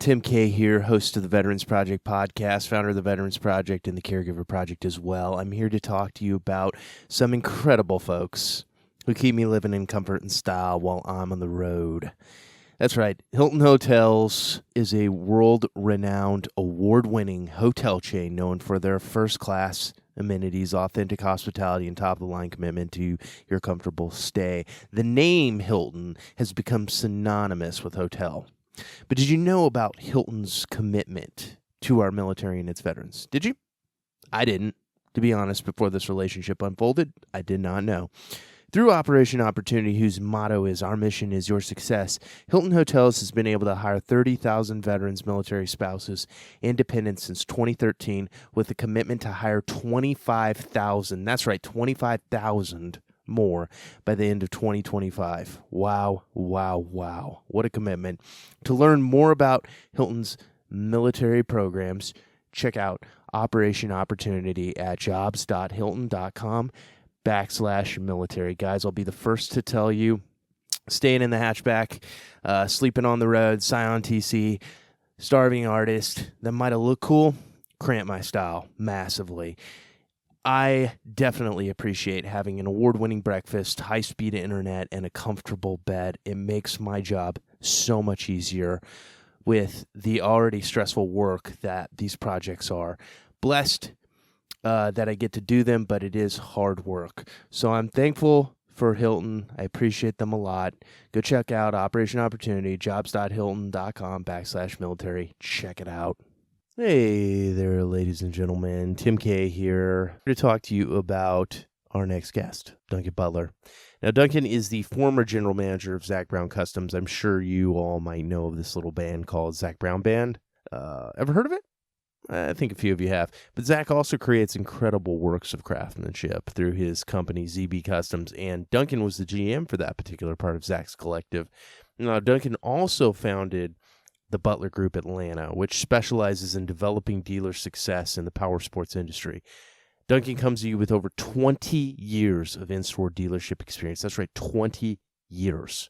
Tim K here, host of the Veterans Project podcast, founder of the Veterans Project and the Caregiver Project as well. I'm here to talk to you about some incredible folks who keep me living in comfort and style while I'm on the road. That's right. Hilton Hotels is a world-renowned, award-winning hotel chain known for their first-class amenities, authentic hospitality, and top-of-the-line commitment to your comfortable stay. The name Hilton has become synonymous with hotel. But did you know about Hilton's commitment to our military and its veterans? Did you? I didn't. To be honest, before this relationship unfolded, I did not know. Through Operation Opportunity, whose motto is "Our mission is your success," Hilton Hotels has been able to hire 30,000 veterans, military spouses, and dependents since 2013 with a commitment to hire 25,000. That's right, 25,000 more by the end of 2025. Wow, wow, wow. What a commitment. To learn more about Hilton's military programs, check out Operation Opportunity at jobs.hilton.com/military. Guys, I'll be the first to tell you, staying in the hatchback, sleeping on the road, Scion TC, starving artist, that might have looked cool, cramped my style massively. I definitely appreciate having an award-winning breakfast, high-speed internet, and a comfortable bed. It makes my job so much easier with the already stressful work that these projects are. Blessed that I get to do them, but it is hard work. So I'm thankful for Hilton. I appreciate them a lot. Go check out Operation Opportunity, jobs.hilton.com/military. Check it out. Hey there, ladies and gentlemen. Tim K here to talk to you about our next guest, Duncan Butler. Now, Duncan is the former general manager of Zac Brown Customs. I'm sure you all might know of this little band called Zac Brown Band. Ever heard of it? I think a few of you have. But Zac also creates incredible works of craftsmanship through his company, ZB Customs, and Duncan was the GM for that particular part of Zac's collective. Now, Duncan also founded the Butler Group Atlanta, which specializes in developing dealer success in the powersports industry. Duncan comes to you with over 20 years of in-store dealership experience. That's right, 20 years.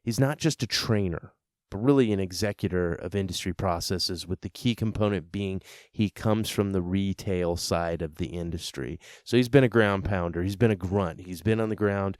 He's not just a trainer, but really an executor of industry processes, with the key component being he comes from the retail side of the industry. So he's been a ground pounder. He's been a grunt. He's been on the ground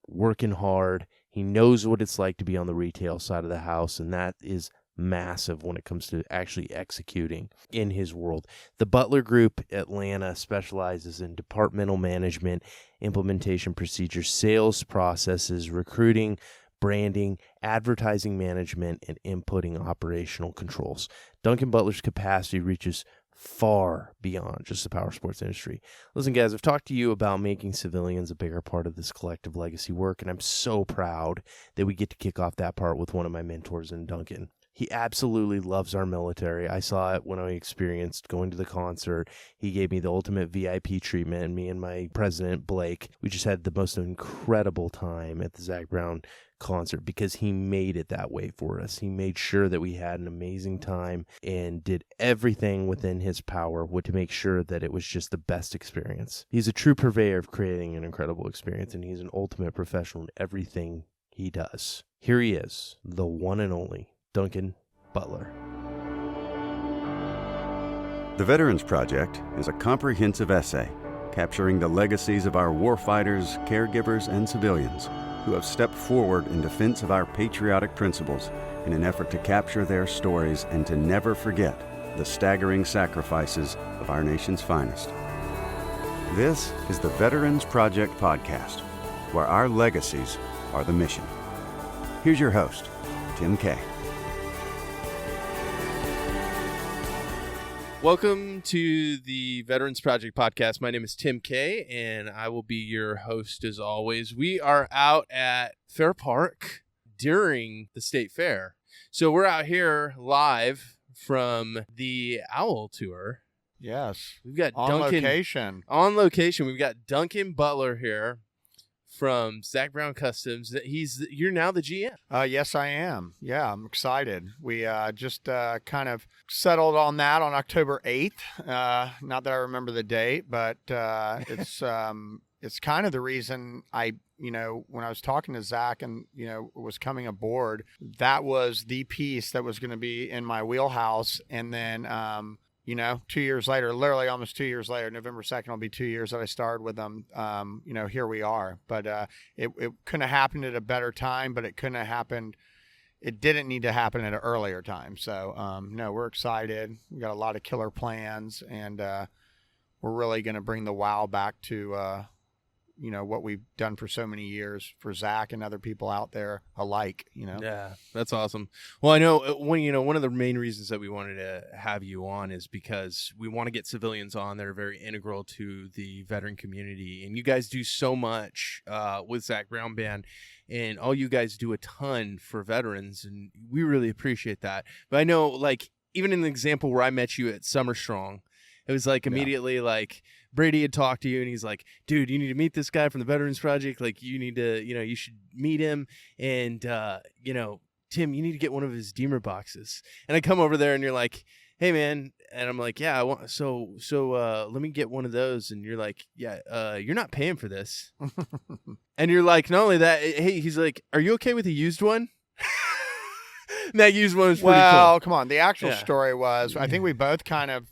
working hard. He knows what it's like to be on the retail side of the house, and that is massive when it comes to actually executing in his world. The Butler Group Atlanta specializes in departmental management, implementation procedures, sales processes, recruiting, branding, advertising management, and inputting operational controls. Duncan Butler's capacity reaches far beyond just the powersports industry. Listen, guys, I've talked to you about making civilians a bigger part of this collective legacy work, and I'm so proud that we get to kick off that part with one of my mentors in Duncan. He absolutely loves our military. I saw it when I experienced going to the concert. He gave me the ultimate VIP treatment, and me and my president, Blake, we just had the most incredible time at the Zac Brown concert because he made it that way for us. He made sure that we had an amazing time and did everything within his power to make sure that it was just the best experience. He's a true purveyor of creating an incredible experience, and he's an ultimate professional in everything he does. Here he is, the one and only Duncan Butler. The Veterans Project is a comprehensive essay capturing the legacies of our warfighters, caregivers, and civilians who have stepped forward in defense of our patriotic principles in an effort to capture their stories and to never forget the staggering sacrifices of our nation's finest. This is the Veterans Project podcast, where our legacies are the mission. Here's your host, Tim K. Welcome to the Veterans Project podcast. My name is Tim K, and I will be your host as always. We are out at Fair Park during the State Fair. So we're out here live from the Owl Tour. Yes. We've got on Duncan location. On location. We've got Duncan Butler here from Zac Brown Customs. You're now the GM. Yes, I am. Yeah, I'm excited. We just kind of settled on that on October 8th. Not that I remember the date, but it's kind of the reason I when I was talking to Zac and, was coming aboard, that was the piece that was going to be in my wheelhouse. And then, 2 years later, literally almost 2 years later, November 2nd will be 2 years that I started with them. Here we are. But it couldn't have happened at a better time, but it couldn't have happened. It didn't need to happen at an earlier time. So, no, we're excited. We got a lot of killer plans, and we're really going to bring the wow back to, what we've done for so many years for Zac and other people out there alike, Yeah, that's awesome. Well, I know one of the main reasons that we wanted to have you on is because we want to get civilians on that are very integral to the veteran community. And you guys do so much with Zac Brown Band, and all you guys do a ton for veterans, and we really appreciate that. But I know, like, even in the example where I met you at Summer Strong, it was like immediately like Brady had talked to you and he's like, dude, you need to meet this guy from the Veterans Project. Like, you need to, you should meet him. And, Tim, you need to get one of his Deemer boxes. And I come over there and you're like, hey, man. And I'm like, yeah, I want, so let me get one of those. And you're like, yeah, you're not paying for this. And you're like, not only that, hey, he's like, are you okay with a used one? And that used one was pretty cool. Come on. The actual story was, I think we both kind of,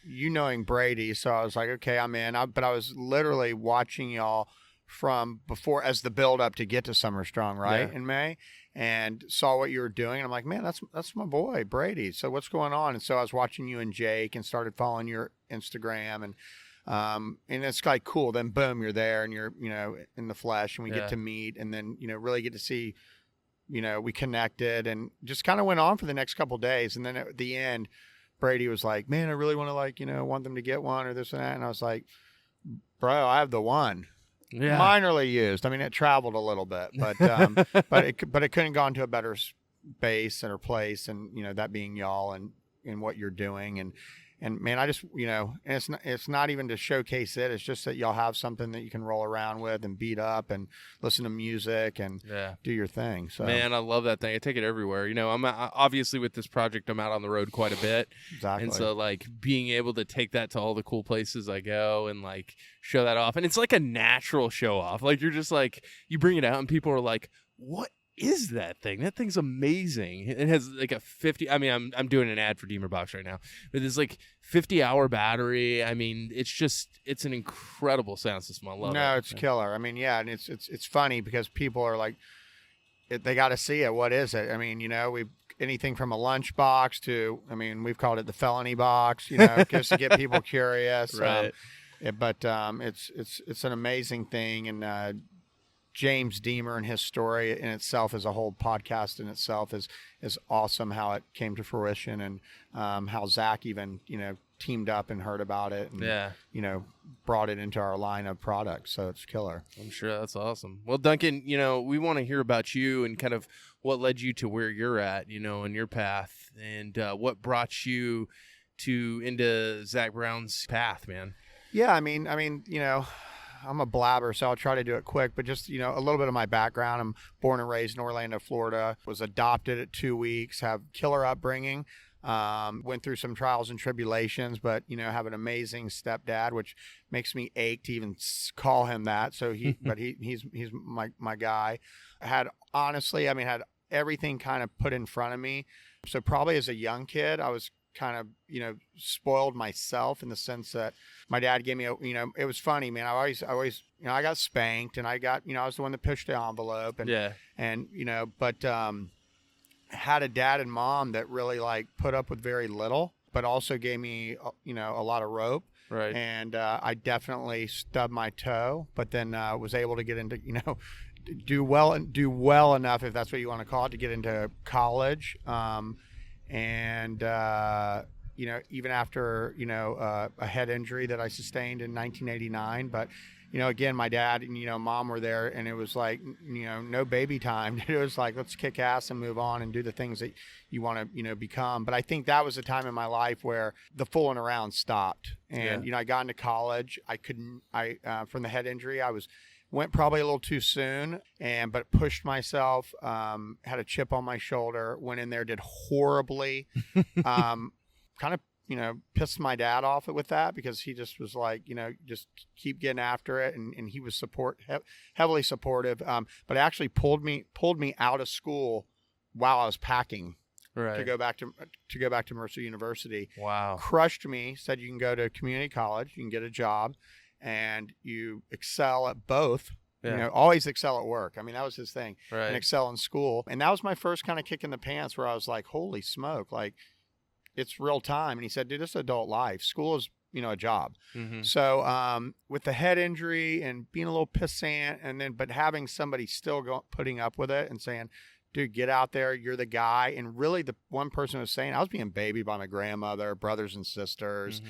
knowing Brady. So I was like, okay, I'm in. But I was literally watching y'all from before as the build up to get to Summer Strong, right? In May, and saw what you were doing. And I'm like, man, that's my boy, Brady. So what's going on? And so I was watching you and Jake and started following your Instagram, and it's like, cool. Then boom, you're there and you're, in the flesh, and we get to meet, and then, really get to see, we connected and just kind of went on for the next couple of days. And then at the end, Brady was like, man, I really want to want them to get one or this and that. And I was like, bro, I have the one. Yeah. Minorly used. I mean, it traveled a little bit, but but it couldn't have gone to a better space or place, and that being y'all and what you're doing, and man, I just and it's not even to showcase it. It's just that y'all have something that you can roll around with and beat up and listen to music and do your thing. So man, I love that thing. I take it everywhere. I'm obviously with this project, I'm out on the road quite a bit. Exactly. And so like being able to take that to all the cool places I go and like show that off, and it's like a natural show off. Like you're just like, you bring it out and people are like, what is that thing? That thing's amazing. It has like a 50. I mean, I'm doing an ad for Deemer Box right now, but it's like 50-hour battery. I mean, it's an incredible sound system. I love it. No, it's killer. I mean, yeah, and it's funny because people are like, they got to see it. What is it? I mean, we've anything from a lunch box to, I mean, we've called it the felony box. Just to get people curious. Right. It's an amazing thing, and James Deemer and his story in itself as a whole podcast in itself is awesome, how it came to fruition, and how Zac even, teamed up and heard about it and, brought it into our line of products. So it's killer. I'm sure that's awesome. Well, Duncan, we want to hear about you and kind of what led you to where you're at, in your path, and what brought you into Zac Brown's path, man. Yeah. I mean, I'm a blabber, so I'll try to do it quick, but just, a little bit of my background. I'm born and raised in Orlando, Florida, was adopted at 2 weeks, have killer upbringing, went through some trials and tribulations, but, have an amazing stepdad, which makes me ache to even call him that. So he's my guy. Had everything kind of put in front of me. So probably as a young kid, I was kind of, spoiled myself in the sense that my dad gave me it was funny, man. I always, I got spanked, and I got, I was the one that pushed the envelope, and but had a dad and mom that really like put up with very little, but also gave me, a lot of rope. Right. And I definitely stubbed my toe, but then was able to get into, do well enough, if that's what you want to call it, to get into college. And even after, a head injury that I sustained in 1989, but, again, my dad and, mom were there, and it was like, no baby time. It was like, let's kick ass and move on and do the things that you want to, become. But I think that was a time in my life where the fooling around stopped. And, I got into college. From the head injury, went probably a little too soon, but pushed myself, had a chip on my shoulder, went in there, did horribly, kind of pissed my dad off with that, because he just was like, just keep getting after it. And he was heavily supportive. But actually pulled me out of school while I was packing. Right. To go back to Mercer University. Wow. Crushed me, said you can go to community college, you can get a job, and you excel at both. Yeah. Always excel at work. I mean, that was his thing. Right. And excel in school. And that was my first kind of kick in the pants, where I was like, holy smoke, like, it's real time. And he said, dude, this is adult life. School is, a job. Mm-hmm. So with the head injury and being a little pissant, but having somebody still putting up with it and saying, dude, get out there, you're the guy. And really, the one person was saying, I was being babied by my grandmother, brothers and sisters,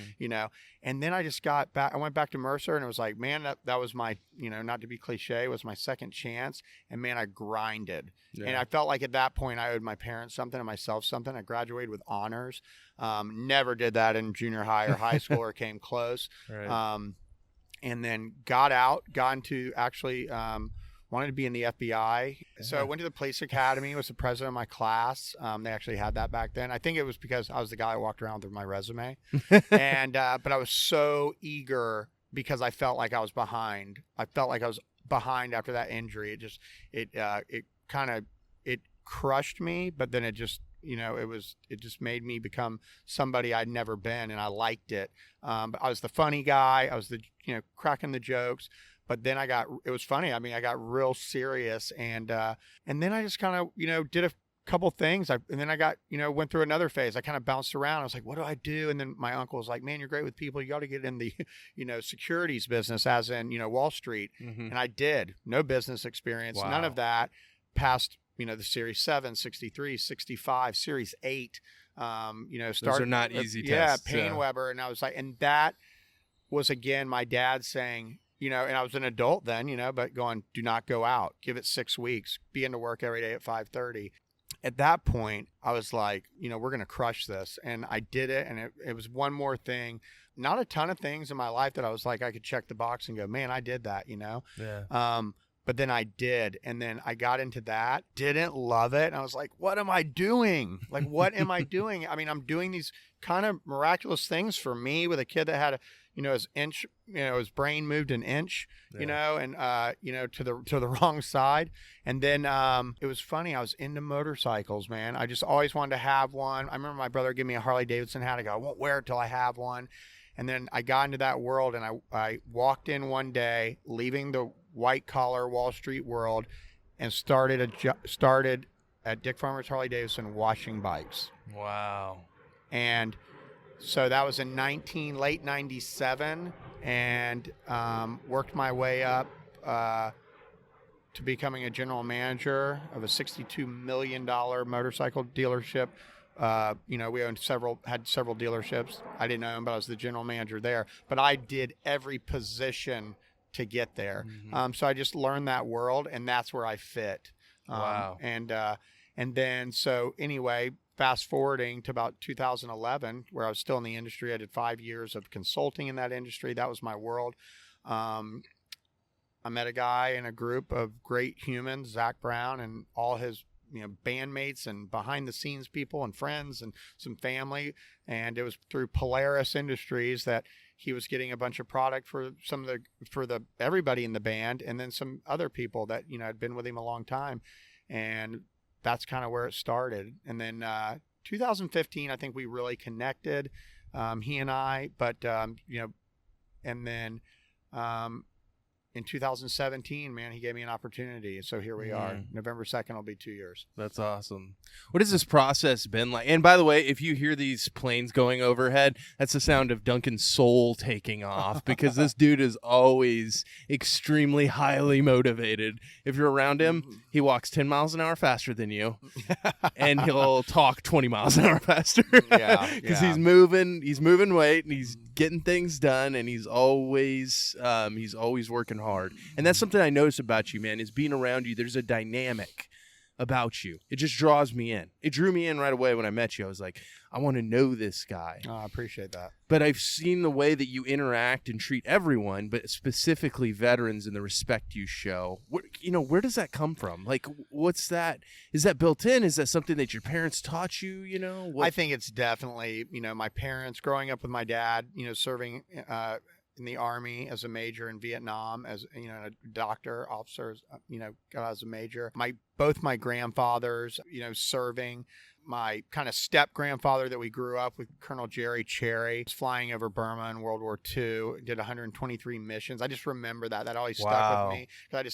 and then I just got back. I went back to Mercer, and it was like, man, that was my, not to be cliche, it was my second chance. And man, I grinded. Yeah. And I felt like at that point I owed my parents something and myself something. I graduated with honors. Never did that in junior high or high school or came close. Right. And then got into actually, wanted to be in the FBI. So I went to the police academy, was the president of my class. They actually had that back then. I think it was because I was the guy that walked around with my resume. And but I was so eager because I felt like I was behind. I felt like I was behind after that injury. It crushed me, but then it just made me become somebody I'd never been, and I liked it. But I was the funny guy. I was the cracking the jokes. But then it was funny. I mean, I got real serious, and then I just kind of, did a couple things. And then I got, went through another phase. I kind of bounced around. I was like, what do I do? And then my uncle was like, man, you're great with people. You got to get in the, securities business, as in, Wall Street. Mm-hmm. And I did. No business experience, None of that. Past, the Series 7, 63, 65, Series 8. Those are not easy tests. Yeah, Weber. And I was like, and that was, again, my dad saying, and I was an adult then, but going, do not go out, give it 6 weeks, be into work every day at 5:30. At that point, I was like, we're going to crush this. And I did it. And it was one more thing, not a ton of things in my life that I was like, I could check the box and go, man, I did that, Yeah. But then I did. And then I got into that, didn't love it. And I was like, what am I doing? Like, what am I doing? I mean, I'm doing these kind of miraculous things for me with a kid that had his brain moved an inch, and, to the wrong side. And then it was funny. I was into motorcycles, man. I just always wanted to have one. I remember my brother gave me a Harley-Davidson hat. I go, I won't wear it till I have one. And then I got into that world, and I walked in one day, leaving the white-collar Wall Street world, and started at Dick Farmer's Harley-Davidson washing bikes. Wow. And so that was in late 97, and worked my way up to becoming a general manager of a $62 million motorcycle dealership. We had several dealerships. I didn't own, but I was the general manager there. But I did every position to get there. Mm-hmm. So I just learned that world, and that's where I fit. Wow. And then, so anyway, fast forwarding to about 2011, where I was still in the industry. I did 5 years of consulting in that industry. That was my world. I met a guy in a group of great humans, Zac Brown, and all his bandmates and behind the scenes people and friends and some family. And it was through Polaris Industries that he was getting a bunch of product for everybody in the band, and then some other people that had been with him a long time. And that's kind of where it started. And then 2015, I think we really connected, he and I. But and then in 2017, man, he gave me an opportunity. So here we are. November 2nd will be 2 years. That's awesome. What has this process been like? And by the way, if you hear these planes going overhead, that's the sound of Duncan's soul taking off, because this dude is always extremely highly motivated. If you're around him, he walks 10 miles an hour faster than you, and he'll talk 20 miles an hour faster. Because he's moving weight, and he's getting things done, and he's always working hard. And that's something I notice about you, man, is being around you. There's a dynamic about you. It just draws me in. It drew me in right away when I met you. I was like, I want to know this guy. Oh, I appreciate that. But I've seen the way that you interact and treat everyone, but specifically veterans and the respect you show. Where does that come from? Like, what's that? Is that built in? Is that something that your parents taught you? I think it's definitely, my parents growing up with my dad, serving in the Army as a major in Vietnam, as a doctor, officer, as a major. Both my grandfathers, serving. My kind of step grandfather that we grew up with, Colonel Jerry Cherry, was flying over Burma in World War II, did 123 missions. I just remember that. That always stuck with me. That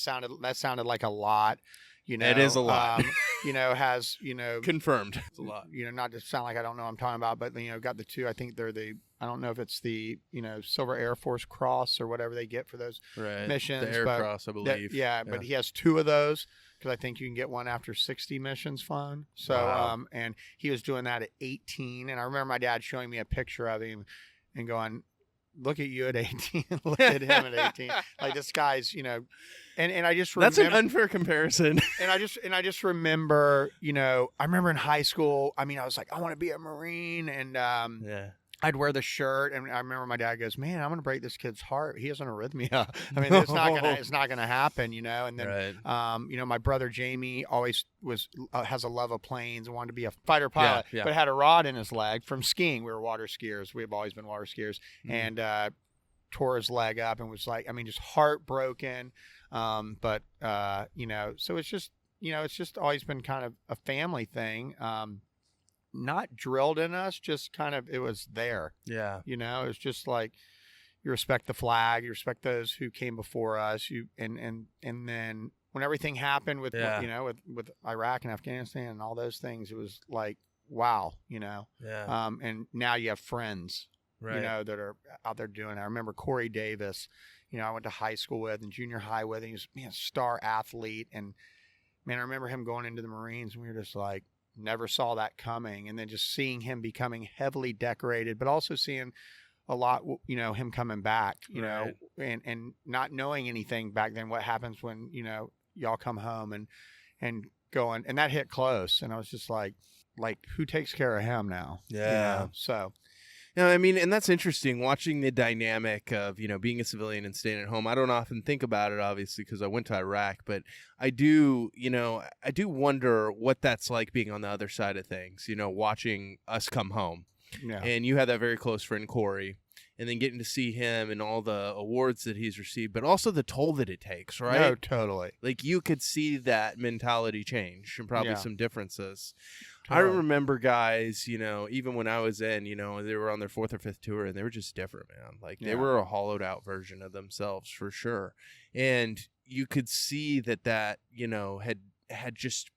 sounded like a lot. It is a lot. Has, confirmed. It's a lot. Not to sound like I don't know what I'm talking about, but, got the two. I think they're I don't know if it's the, Silver Air Force Cross or whatever they get for those missions. The Air Cross, I believe. But he has two of those because I think you can get one after 60 missions flown. So, and he was doing that at 18. And I remember my dad showing me a picture of him and going, look at you at 18, look at him at 18. Like this guy's, and I just remember. That's an unfair comparison. And I just remember, I remember in high school, I was like, I want to be a Marine. And, I'd wear the shirt, and I remember my dad goes, "Man, I'm going to break this kid's heart. He has an arrhythmia. It's not gonna happen, And then, my brother Jamie always has a love of planes and wanted to be a fighter pilot, but had a rod in his leg from skiing. We were water skiers. We've always been water skiers, and tore his leg up and was like, just heartbroken. So it's just always been kind of a family thing. Not drilled in us, just kind of, it was there. Yeah. It was just like, you respect the flag, you respect those who came before us, and then when everything happened with Iraq and Afghanistan and all those things, it was like, wow, and now you have friends, that are out there doing it. I remember Corey Davis, I went to high school with and junior high with, and he was a star athlete. And man, I remember him going into the Marines, and we were just like, never saw that coming. And then just seeing him becoming heavily decorated, but also seeing a lot, him coming back, and not knowing anything back then, what happens when, y'all come home and going, and that hit close. And I was just like, who takes care of him now? Yeah. So. And that's interesting, watching the dynamic of, being a civilian and staying at home. I don't often think about it, obviously, because I went to Iraq, but I do wonder what that's like being on the other side of things, watching us come home. Yeah. And you had that very close friend, Corey, and then getting to see him and all the awards that he's received, but also the toll that it takes, right? No, totally. Like, you could see that mentality change and probably some differences. Totally. I remember guys, even when I was in, they were on their 4th or 5th tour, and they were just different, man. Like, they were a hollowed out version of themselves for sure. And you could see that had just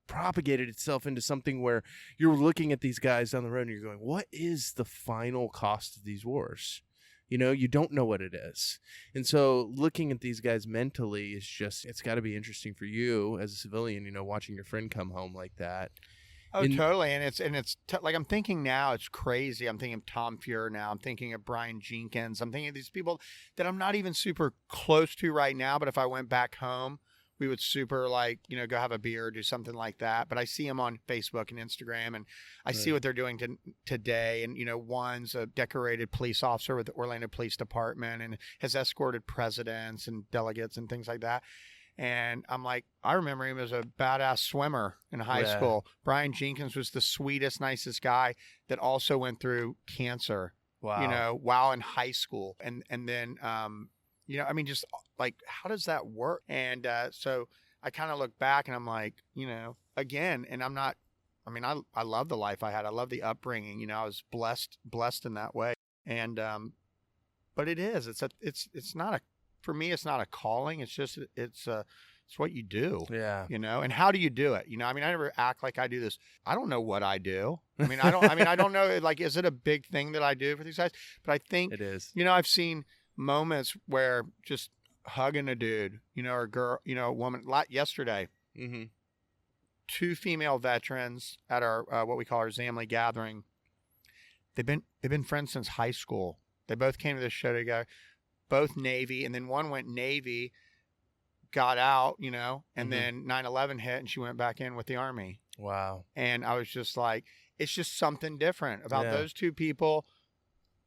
propagated itself into something where you're looking at these guys down the road and you're going, what is the final cost of these wars? You don't know what it is. And so looking at these guys mentally is just, it's got to be interesting for you as a civilian, watching your friend come home like that. Oh, totally. And it's like, I'm thinking now, it's crazy. I'm thinking of Tom Fuhrer now. I'm thinking of Brian Jenkins. I'm thinking of these people that I'm not even super close to right now, but if I went back home, we would super go have a beer or do something like that. But I see them on Facebook and Instagram, and I see what they're doing today. And, one's a decorated police officer with the Orlando Police Department and has escorted presidents and delegates and things like that. And I'm like, I remember him as a badass swimmer in high school. Brian Jenkins was the sweetest, nicest guy that also went through cancer, while in high school. And then, just like, how does that work? And so I kind of look back and I'm like, again, and I'm not, I love the life I had. I love the upbringing. I was blessed in that way. And, but it's not for me, it's not a calling. It's just, it's what you do. Yeah. And how do you do it? I never act like I do this. I don't know what I do. I don't know, like, is it a big thing that I do for these guys? But I think it is. I've seen moments where just hugging a dude, or a girl, a woman. Yesterday, 2 female veterans at our what we call our Zamley gathering. They've been friends since high school. They both came to this show together, both Navy, and then one went Navy, got out, and then 9/11 hit and she went back in with the Army. Wow. And I was just like, it's just something different about Yeah. those two people.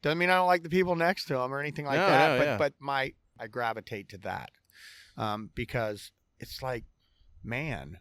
Doesn't mean I don't like the people next to them or anything like No, that. no, But I gravitate to that because it's like, man,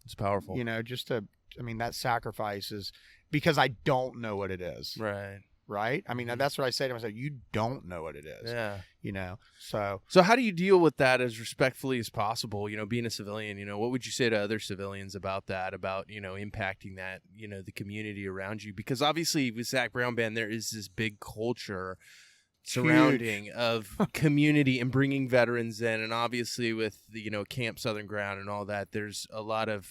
It's powerful. that sacrifice is because I don't know what it is. Right. Right. I mean, that's what I say to myself. You don't know what it is. Yeah. So how do you deal with that as respectfully as possible? Being a civilian, what would you say to other civilians about that, about, impacting that, the community around you? Because obviously with Zac Brown Band, there is this big culture surrounding of community and bringing veterans in. And obviously with the, Camp Southern Ground and all that, there's a lot of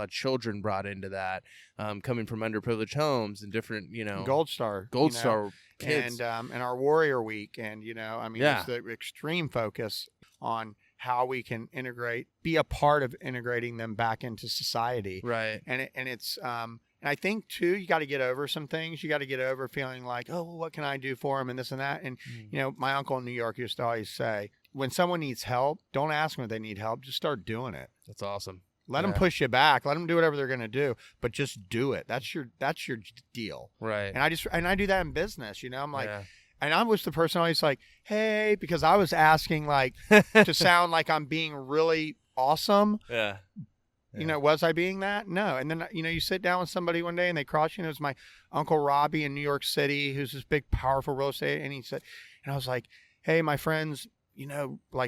children brought into that, coming from underprivileged homes and different, Gold Star kids. And our Warrior Week. And, it's the extreme focus on how we can be a part of integrating them back into society. Right. And it's, and I think, too, you got to get over some things. You got to get over feeling like, oh, well, what can I do for them and this and that. And, my uncle in New York used to always say, when someone needs help, don't ask them if they need help. Just start doing it. That's awesome. Let them push you back. Let them do whatever they're going to do, but just do it. That's your deal. Right. And I do that in business. I'm like, and I was the person always like, hey, because I was asking like to sound like I'm being really awesome. Yeah. Was I being that? No. And then, you sit down with somebody one day and they cross you. And it was my Uncle Robbie in New York City, who's this big, powerful real estate. And he said, and I was like, hey, my friend's,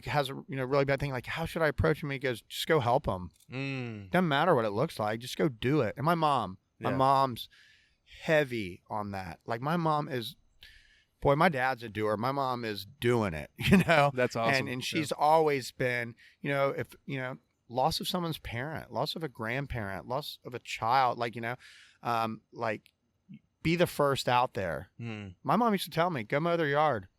has a, really bad thing. Like, how should I approach him? He goes, just go help him. Doesn't matter what it looks like. Just go do it. And my mom's heavy on that. Like my mom is, boy, my dad's a doer. My mom is doing it, That's awesome. And she's always been, loss of someone's parent, loss of a grandparent, loss of a child, be the first out there. My mom used to tell me, go mow their yard.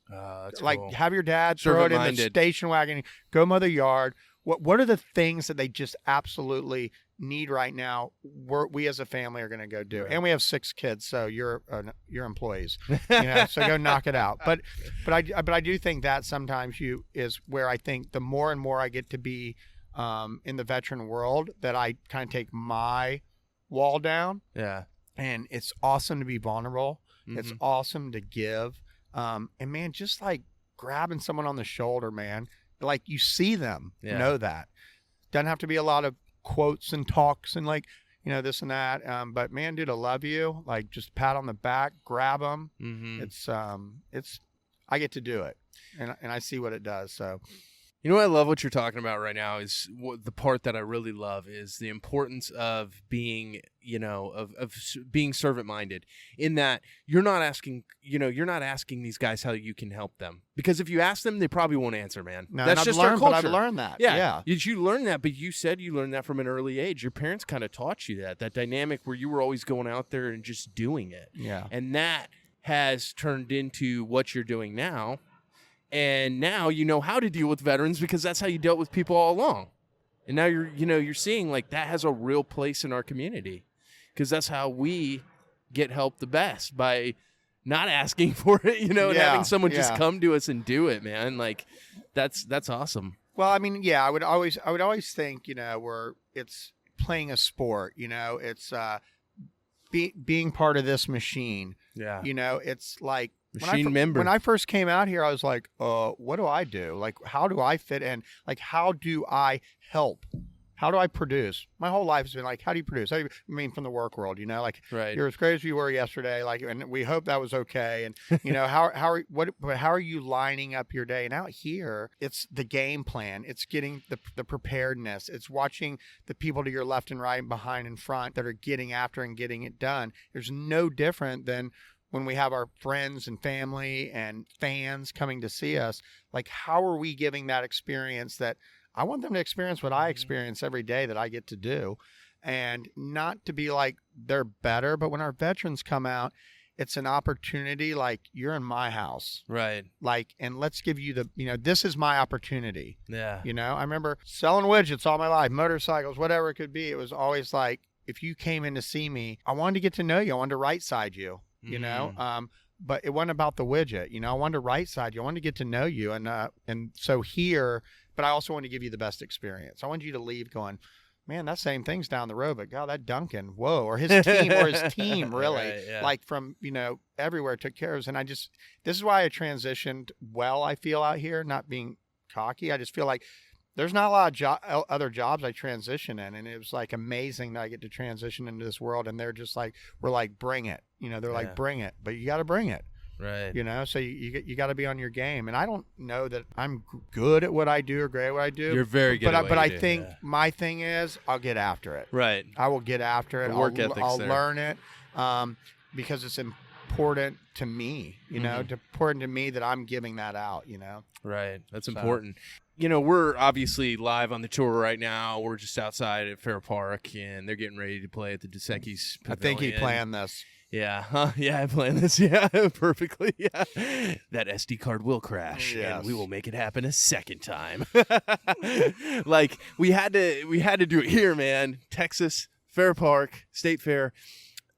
That's cool. Have your dad throw it in the station wagon, go mow the yard. What are the things that they just absolutely need right now? We as a family are going to go do. Right. And we have 6 kids, so you're employees, so go knock it out. But I do think that sometimes is where I think the more and more I get to be in the veteran world, that I kind of take my wall down. Yeah. And it's awesome to be vulnerable. Mm-hmm. It's awesome to give. And man, just like grabbing someone on the shoulder, man, like you see them, know that. Doesn't have to be a lot of quotes and talks and this and that. But man, dude, I love you. Like just pat on the back, grab them. Mm-hmm. I get to do it and I see what it does. So. I love what you're talking about right now is the part that I really love is the importance of being, of being servant-minded, in that you're not asking these guys how you can help them, because if you ask them, they probably won't answer, man. No, that's just our culture. But I've learned that. Yeah. Did you learn that? But you said you learned that from an early age. Your parents kind of taught you that dynamic where you were always going out there and just doing it. Yeah. And that has turned into what you're doing now. And now you know how to deal with veterans because that's how you dealt with people all along. And now you're seeing like that has a real place in our community, because that's how we get help the best, by not asking for it, and having someone just come to us and do it, man. Like that's awesome. Well, I mean, I would always think, where it's playing a sport, it's being part of this machine. Yeah. It's like, when I first came out here, I was like, what do I do? Like, how do I fit in? Like, how do I help? How do I produce? My whole life has been like, how do you produce? From the work world, like, right. You're as great as you were yesterday. Like, and we hope that was okay. And, how are you lining up your day? And out here, it's the game plan. It's getting the preparedness. It's watching the people to your left and right and behind and front that are getting after and getting it done. There's no different than when we have our friends and family and fans coming to see us. Like, how are we giving that experience that I want them to experience what I experience every day that I get to do, and not to be like they're better. But when our veterans come out, it's an opportunity. Like, you're in my house. Right. Like, and let's give you this is my opportunity. Yeah. I remember selling widgets all my life, motorcycles, whatever it could be. It was always like, if you came in to see me, I wanted to get to know you. I wanted to right side you. But it wasn't about the widget. I wanted to right side you. I wanted to get to know you. And so here, but I also want to give you the best experience. I want you to leave going, man, that same thing's down the road, but God, that Duncan, whoa, or his team really, Right, yeah. like from, everywhere took care of us. And this is why I transitioned well, I feel out here, not being cocky. I just feel like there's not a lot of other jobs I transition in. And it was like amazing that I get to transition into this world. And they're just like, we're like, bring it, they're like, bring it, but you got to bring it. Right. So you got to be on your game. And I don't know that I'm good at what I do or great at what I do. You're very good at what I you do, think my thing is I'll get after it. Right. I will get after it. The work ethic's I'll there. learn it because it's important to me, important to me that I'm giving that out, Right. That's So- important. We're obviously live on the tour right now. We're just outside at Fair Park, and they're getting ready to play at the DeSecchi's I think he Pavilion. planned this. Yeah. Huh? Yeah, I planned this. Yeah, perfectly. Yeah. That SD card will crash, Yes. and we will make it happen a second time. Like we had to do it here, man. Texas, Fair Park, State Fair.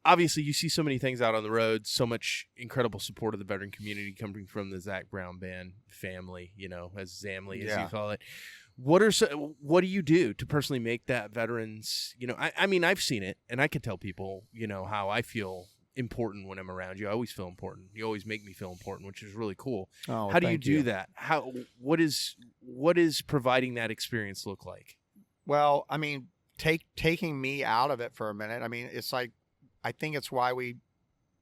Obviously, you see so many things out on the road, so much incredible support of the veteran community coming from the Zac Brown Band family, as Zamley, as you call it. What do you do to personally make that veterans, I mean, I've seen it, and I can tell people, how I feel important when I'm around you. I always feel important. You always make me feel important, which is really cool. Oh, How do you thank do that? What is providing that experience look like? Well, I mean, taking me out of it for a minute. I mean, it's like, I think it's why we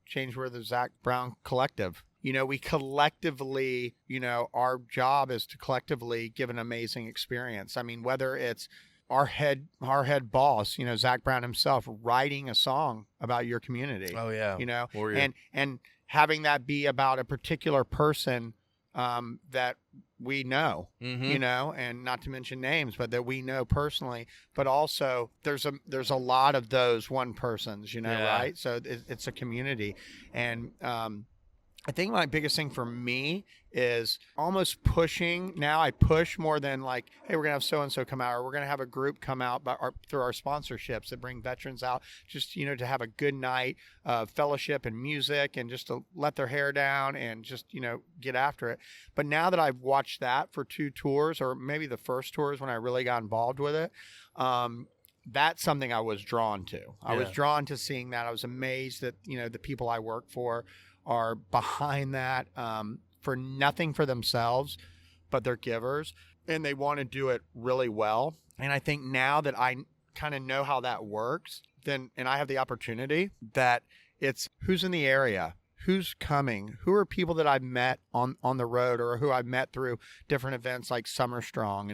changed we're the Zac Brown Collective. We collectively, our job is to collectively give an amazing experience. I mean, whether it's our head boss, Zac Brown himself, writing a song about your community. Oh yeah. Warrior. And having that be about a particular person that we know, Mhm. and not to mention names, but that we know personally. But also, there's a lot of those one persons, Yeah. right? So it's a community, and I think my biggest thing for me is almost pushing. Now I push more than like, hey, we're gonna have so and so come out, or we're gonna have a group come out through our sponsorships that bring veterans out, just to have a good night of fellowship and music, and just to let their hair down and just get after it. But now that I've watched that for 2 tours, or maybe the first tours when I really got involved with it, that's something I was drawn to. I was drawn to seeing that. I was amazed that the people I work for are behind that, for nothing for themselves, but they're givers, and they want to do it really well. And I think now that I kind of know how that works, and I have the opportunity, that it's who's in the area, who's coming, who are people that I've met on the road, or who I've met through different events like Summer Strong,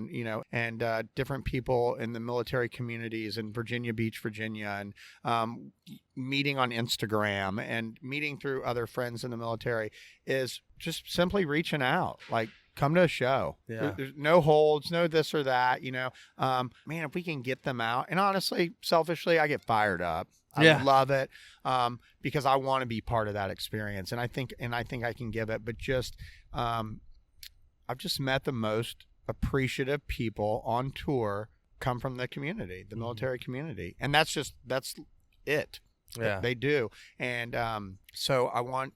and different people in the military communities in Virginia Beach, Virginia, and meeting on Instagram and meeting through other friends in the military, is just simply reaching out, like, come to a show. Yeah. There's no holds, no this or that, man, if we can get them out. And honestly, selfishly, I get fired up. I love it, because I want to be part of that experience, and I think I can give it. But just, I've just met the most appreciative people on tour come from the community, the military community, and that's it. Yeah. They do, and so I want.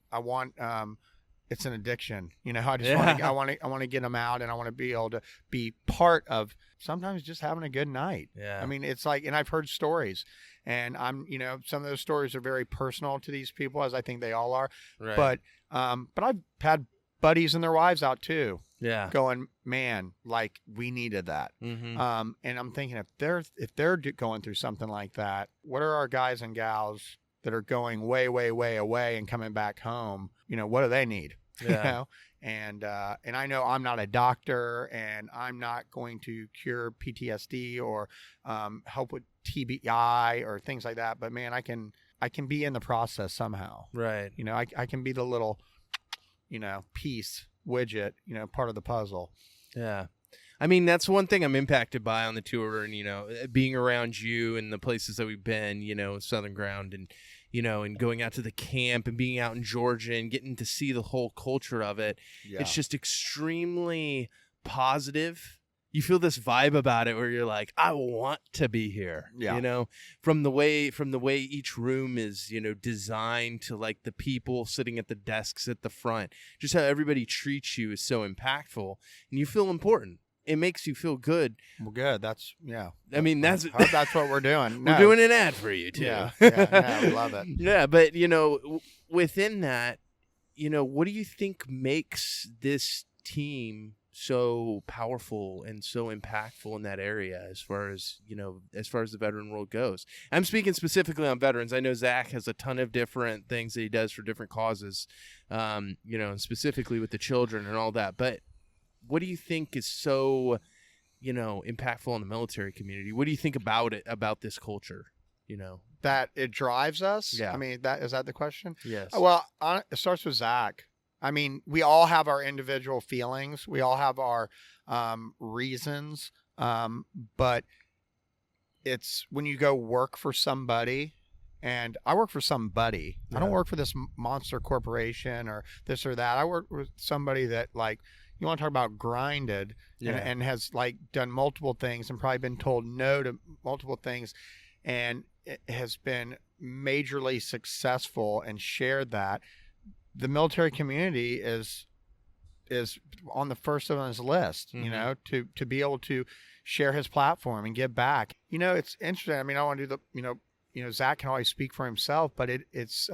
It's an addiction, I just want to get them out, and I want to be able to be part of sometimes just having a good night. Yeah. I mean, it's like, and I've heard stories, and I'm, some of those stories are very personal to these people, as I think they all are. Right. But I've had buddies and their wives out too, Yeah. going, man, like, we needed that. Mm-hmm. And I'm thinking, if they're going through something like that, what are our guys and gals that are going way, way, way away and coming back home? What do they need? Yeah. And I know I'm not a doctor, and I'm not going to cure PTSD or help with TBI or things like that. But man, I can be in the process somehow. Right. I can be the little, piece, widget, part of the puzzle. Yeah. I mean, that's one thing I'm impacted by on the tour, and, being around you and the places that we've been, Southern Ground, and, and going out to the camp and being out in Georgia and getting to see the whole culture of it. Yeah. It's just extremely positive. You feel this vibe about it where you're like, I want to be here. Yeah. From the way each room is, designed, to like the people sitting at the desks at the front, just how everybody treats you is so impactful, and you feel important. it makes you feel good. Well, good. That's I mean, that's what we're doing. We're doing an ad for you too. Yeah, we love it. Yeah, but within that, what do you think makes this team so powerful and so impactful in that area as far as the veteran world goes? I'm speaking specifically on veterans. I know Zac has a ton of different things that he does for different causes, and specifically with the children and all that. But what do you think is so, impactful in the military community? What do you think about this culture? That it drives us? Yeah. I mean, is that the question? Yes. Well, it starts with Zac. I mean, we all have our individual feelings. We all have our reasons. But it's when you go work for somebody, and I work for somebody. Yeah. I don't work for this monster corporation or this or that. I work with somebody that, like, you want to talk about grinded and has, like, done multiple things and probably been told no to multiple things, and it has been majorly successful and shared that. The military community is on the first of his list, mm-hmm. To be able to share his platform and give back. It's interesting. I mean, I want to do Zac can always speak for himself, but it's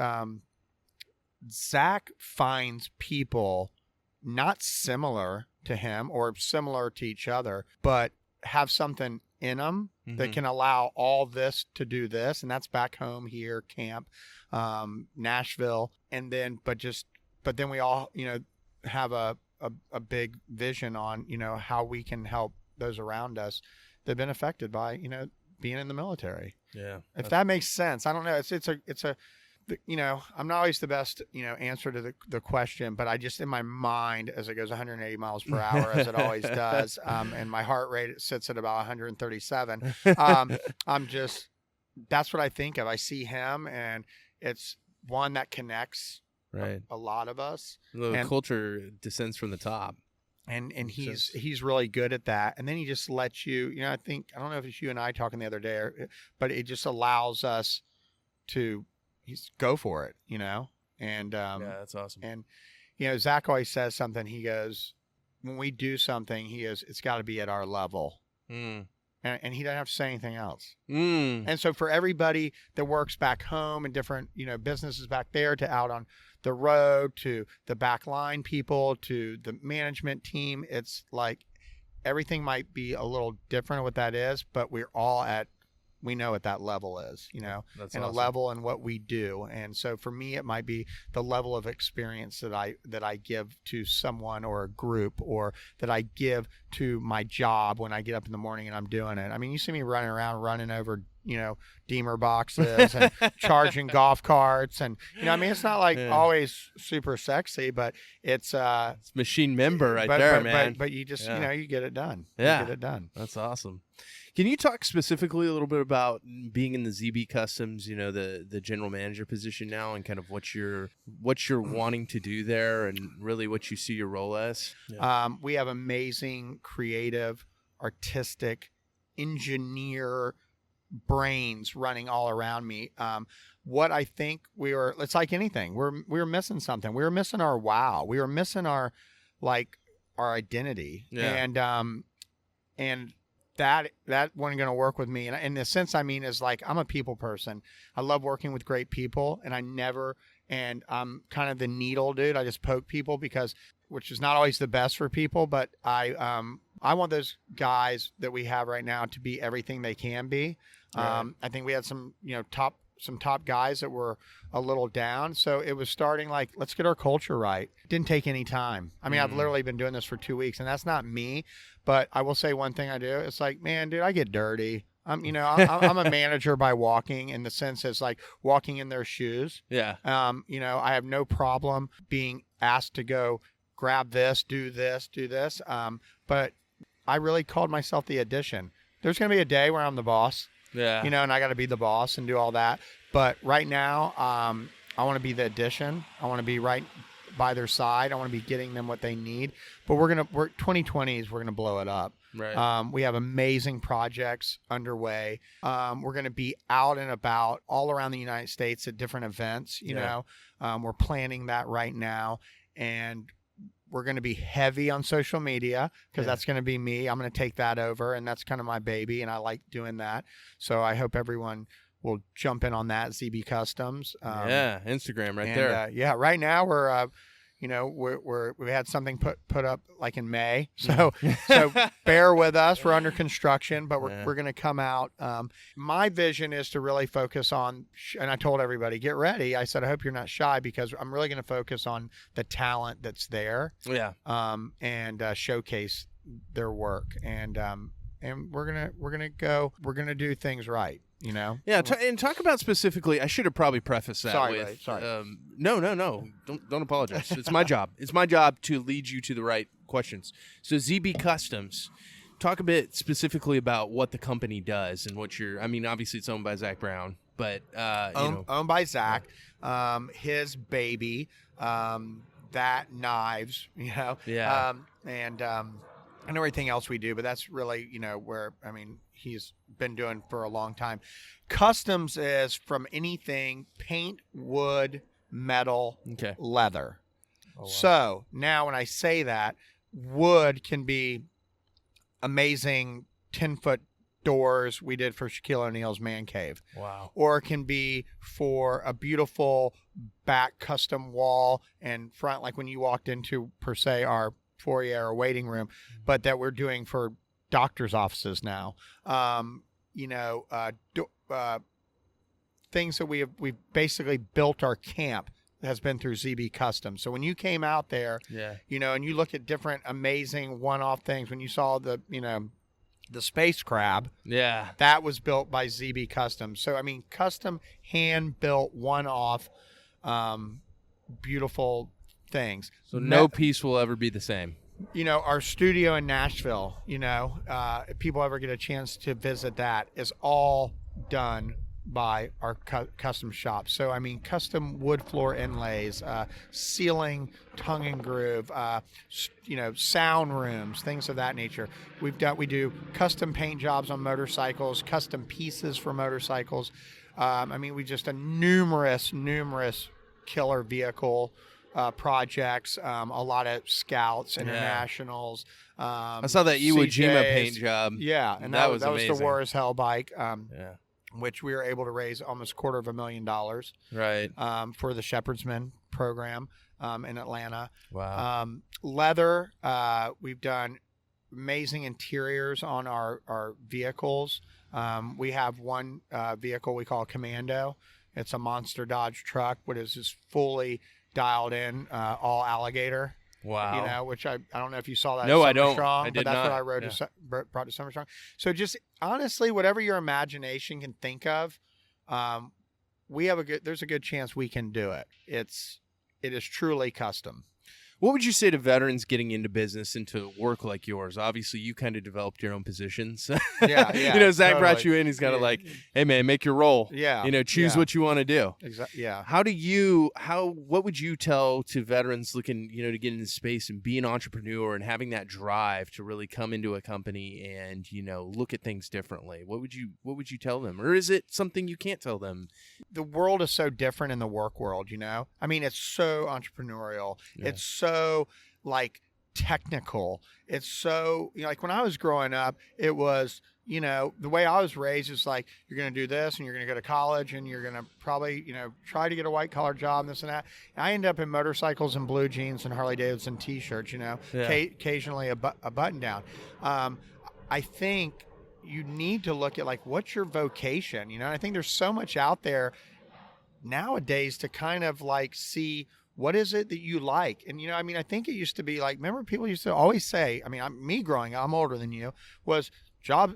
Zac finds people not similar to him or similar to each other, but have something in them mm-hmm. that can allow all this to do this. And that's back home here, camp, Nashville. And then, but then we all, have a big vision on, how we can help those around us that have been affected by, being in the military. Yeah. If that makes sense. I don't know. It's a, I'm not always the best, answer to the question, but I just, in my mind, as it goes 180 miles per hour, as it always does, and my heart rate sits at about 137. That's what I think of. I see him, and it's one that connects a lot of us. The culture descends from the top. And he's really good at that. And then he just lets you, I don't know if it's you and I talking the other day, but it just allows us to go for it, and that's awesome. And Zac always says something. He goes, when we do something, he goes, it's got to be at our level. And he doesn't have to say anything else. And so for everybody that works back home and different businesses back there, to out on the road, to the back line people, to the management team, it's like everything might be a little different of what that is, but we know what that level is, That's and awesome. A level in what we do. And so for me, it might be the level of experience that I give to someone or a group, or that I give to my job when I get up in the morning and I'm doing it. I mean, you see me running over, Deemer boxes and charging golf carts. And, it's not like always super sexy, but it's machine member there, man. But you just, you get it done. Yeah. You get it done. That's awesome. Can you talk specifically a little bit about being in the ZB Customs, the general manager position now, and kind of what you're wanting to do there, and really what you see your role as? Yeah. We have amazing, creative, artistic, engineer brains running all around me. What I think it's like anything. We were missing something. We were missing our wow. We were missing our identity. Yeah. And that wasn't going to work with me. And in the sense, I mean, is like, I'm a people person. I love working with great people, and I'm kind of the needle dude. I just poke people which is not always the best for people, but I want those guys that we have right now to be everything they can be. Right. I think we had some top guys that were a little down. So it was starting like, let's get our culture right. It didn't take any time. I mean, I've literally been doing this for 2 weeks, and that's not me, but I will say one thing I do. It's like, man, dude, I get dirty. I'm a manager by walking, in the sense it's like walking in their shoes. Yeah. I have no problem being asked to go grab this, do this. But I really called myself the addition. There's going to be a day where I'm the boss. Yeah. And I got to be the boss and do all that. But right now, I want to be the addition. I want to be right by their side. I want to be getting them what they need. But we're 2020s, we're going to blow it up. Right. We have amazing projects underway. We're going to be out and about all around the United States at different events. We're planning that right now. And We're going to be heavy on social media because Yeah. that's going to be me. I'm going to take that over, and that's kind of my baby, and I like doing that. So I hope everyone will jump in on that. ZB Customs. Yeah, Instagram right and, there. yeah, right now we're we had something put up like in May, so bear with us. We're under construction, but we're going to come out. My vision is to really focus on, and I told everybody, get ready. I said, I hope you're not shy, because I'm really going to focus on the talent that's there. Yeah. And showcase their work, and we're gonna do things right. Yeah, and talk about specifically. I should have probably prefaced that Sorry, with. Ray, sorry. No. Don't apologize. It's my job. It's my job to lead you to the right questions. So ZB Customs, talk a bit specifically about what the company does and what you're. I mean, obviously it's owned by Zac Brown, but owned by Zac, his baby, that knives, Yeah. And everything else we do, but that's really, where, he's been doing for a long time. Customs is from anything paint, wood, metal, leather. Oh, wow. So now when I say that, wood can be amazing 10-foot doors we did for Shaquille O'Neal's man cave. Wow. Or it can be for a beautiful back custom wall and front, like when you walked into, per se, our foyer or waiting room, but that we're doing for doctors' offices now. Things that we've basically built. Our camp has been through ZB Customs. So when you came out there, and you look at different amazing one-off things, when you saw the space crab, that was built by ZB Customs. So custom, hand-built, one-off, beautiful things. So no piece will ever be the same. Our studio in Nashville, if people ever get a chance to visit, that is all done by our custom shop. So, custom wood floor inlays, ceiling, tongue and groove, sound rooms, things of that nature. We do custom paint jobs on motorcycles, custom pieces for motorcycles. We just a numerous killer vehicle projects, a lot of scouts, internationals. I saw that Iwo Jima paint job. Yeah, and that was amazing. the War as Hell bike, which we were able to raise almost $250,000 right for the Shepherdsman program in Atlanta. Wow. Leather, we've done amazing interiors on our vehicles. We have one vehicle we call Commando. It's a monster Dodge truck, but it's just fully dialed in, all alligator. Wow. Which I don't know if you saw that. No, at I don't. Strong, I did but that's not. what I wrote brought to Summer Strong. So just honestly, whatever your imagination can think of, there's a good chance we can do it. It is truly custom. What would you say to veterans getting into business, into work like yours? Obviously, you kind of developed your own positions. Yeah. Zac brought you in. He's kind of like, hey, man, make your role. Yeah. Choose what you want to do. Exactly. Yeah. What would you tell to veterans looking, to get into space and be an entrepreneur and having that drive to really come into a company and, look at things differently? What would you tell them? Or is it something you can't tell them? The world is so different in the work world, it's so entrepreneurial. Yeah. It's so technical. It's so, like when I was growing up, it was, the way I was raised is like, you're going to do this and you're going to go to college and you're going to probably, try to get a white collar job and this and that. And I end up in motorcycles and blue jeans and Harley-Davidson t-shirts, occasionally a button down. I think you need to look at what's your vocation? I think there's so much out there nowadays to kind of see what is it that you like? And, I think it used to be remember people used to always say, me growing up, I'm older than you, was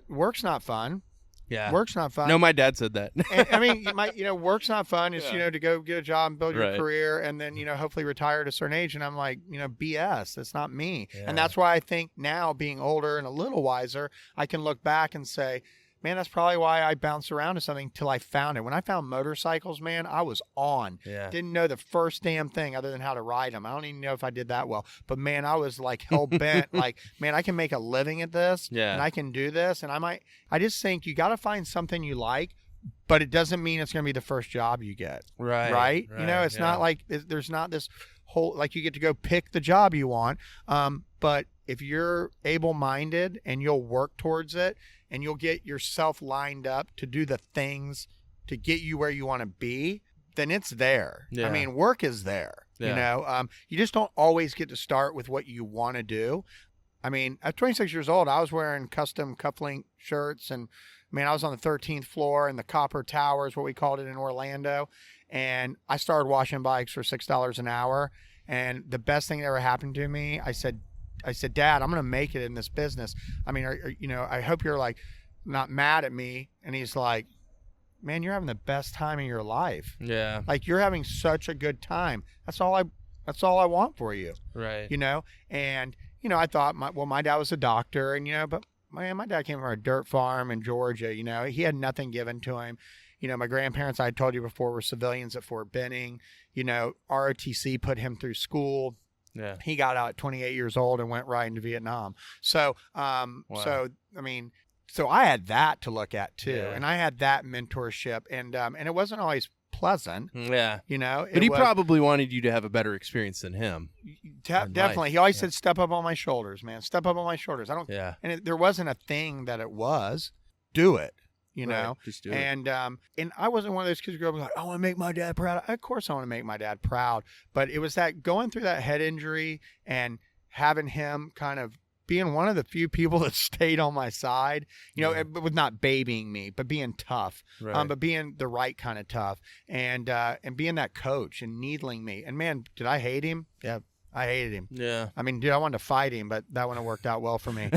work's not fun. Yeah. Work's not fun. No, my dad said that. And, work's not fun. It's, to go get a job and build your career and then, hopefully retire at a certain age. And I'm like, BS, that's not me. Yeah. And that's why I think now, being older and a little wiser, I can look back and say, man, that's probably why I bounced around to something till I found it. When I found motorcycles, man, I was on. Yeah. Didn't know the first damn thing other than how to ride them. I don't even know if I did that well. But, man, I was hell bent. Man, I can make a living at this. Yeah. And I can do this. And I just think you got to find something you like, but it doesn't mean it's going to be the first job you get. Right. Right? It's not there's not this like you get to go pick the job you want. But if you're able-minded and you'll work towards it and you'll get yourself lined up to do the things to get you where you want to be, then it's there. Yeah. I mean, work is there. Yeah. You know, you just don't always get to start with what you want to do. I mean, at 26 years old, I was wearing custom cufflink shirts, and I mean, I was on the 13th floor in the Copper Towers, what we called it in Orlando, and I started washing bikes for $6 an hour. And the best thing that ever happened to me, I said, Dad, I'm going to make it in this business. I mean, you know, I hope you're like not mad at me. And he's like, man, you're having the best time of your life. Yeah. Like, you're having such a good time. That's all I want for you. Right. You know? And, you know, I thought my dad was a doctor, and, you know, but man, my dad came from a dirt farm in Georgia. You know, he had nothing given to him. You know, my grandparents, I told you before, were civilians at Fort Benning. You know, ROTC put him through school. Yeah. He got out at 28 years old and went right into Vietnam. So, Wow. so I mean, so I had that to look at too, Yeah. and I had that mentorship, and it wasn't always pleasant. Yeah. You know, But he probably wanted you to have a better experience than him. definitely. life. He always Yeah. said, "Step up on my shoulders, man. Step up on my shoulders." Yeah. And there wasn't a thing that it was. Do it. You Right. know, Just do it. and I wasn't one of those kids who grew up like, I want to make my dad proud. Of course I want to make my dad proud. But it was that going through that head injury and having him kind of being one of the few people that stayed on my side, you know, Yeah. with not babying me, but being tough, Right. but being the right kind of tough, and being that coach and needling me. And man, did I hate him? Yeah, I hated him. Yeah. I mean, dude, I wanted to fight him, but that wouldn't have worked out well for me.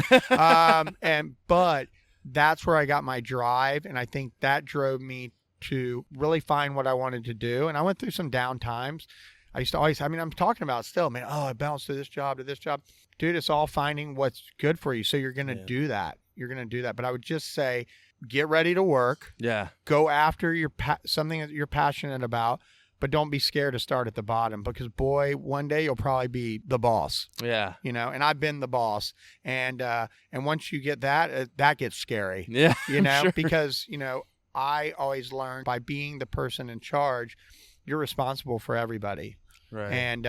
But that's where I got my drive, and I think that drove me to really find what I wanted to do. And I went through some down times. I used to always, I mean, I'm talking about still, man, I bounced to this job, to this job. Dude, it's all finding what's good for you. So you're going to do that. You're going to do that. But I would just say, get ready to work. Yeah. Go after something that you're passionate about, but don't be scared to start at the bottom, because boy, one day you'll probably be the boss. Yeah. You know, and I've been the boss, and once you get that, that gets scary. Yeah. You know, Sure. because, you know, I always learned by being the person in charge, you're responsible for everybody. Right. And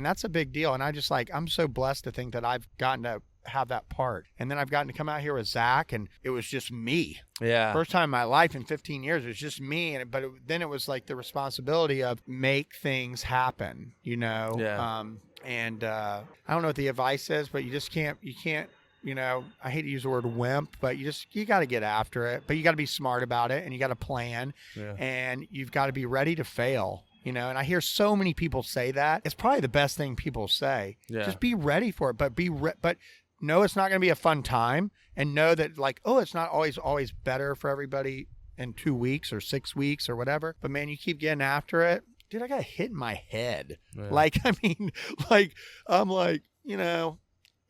that's a big deal. And I'm so blessed to think that I've gotten to have that part. And then I've gotten to come out here with Zac, and it was just me. Yeah. First time in my life in 15 years, it was just me. Then it was like the responsibility of make things happen, you know? Yeah. I don't know what the advice is, but you can't, you know, I hate to use the word wimp, but you got to get after it, but you got to be smart about it, and you got to plan, Yeah. and you've got to be ready to fail. You know, and I hear so many people say that. It's probably the best thing people say. Yeah. Just be ready for it, but but know it's not going to be a fun time, and know that, like, it's not always better for everybody in 2 weeks or 6 weeks or whatever. But man, you keep getting after it. Dude, I got hit in my head. Yeah. Like, I mean, like, I'm like, you know,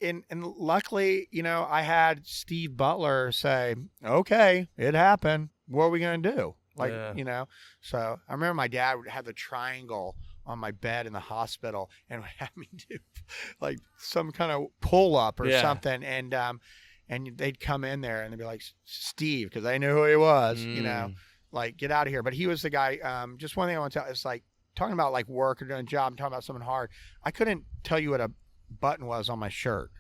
and luckily, you know, I had Steve Butler say, okay, it happened. What are we going to do? Like, Yeah. you know, so I remember my dad would have the triangle on my bed in the hospital and would have me do like some kind of pull up or Yeah. something. And they'd come in there and they'd be like, Steve, because they knew who he was, you know, like, get out of here. But he was the guy. Just one thing I want to tell is, like, talking about like work or doing a job, talking about something hard. I couldn't tell you what a button was on my shirt.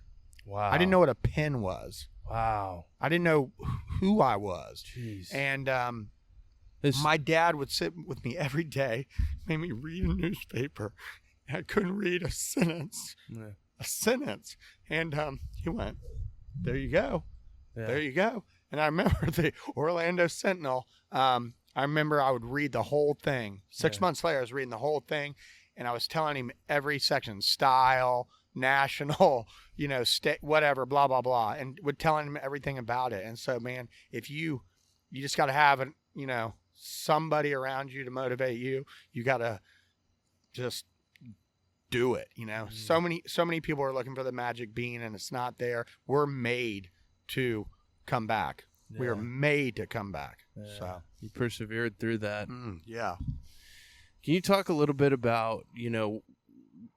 Wow. I didn't know what a pin was. Wow. I didn't know who I was. Jeez. And my dad would sit with me every day, made me read a newspaper. I couldn't read a sentence. Yeah. A sentence. And he went, there you go. Yeah. There you go. And I remember the Orlando Sentinel. I remember I would read the whole thing. 6 months later, I was reading the whole thing, and I was telling him every section, style, national, you know, state, whatever, blah, blah, blah, and would telling him everything about it. And so, man, if you just got to have you know, somebody around you to motivate you. You got to just do it. You know, so many people are looking for the magic bean, and it's not there. We're made to come back. We are made to come back. Yeah. So You persevered through that. yeah. Can you talk a little bit about, you know,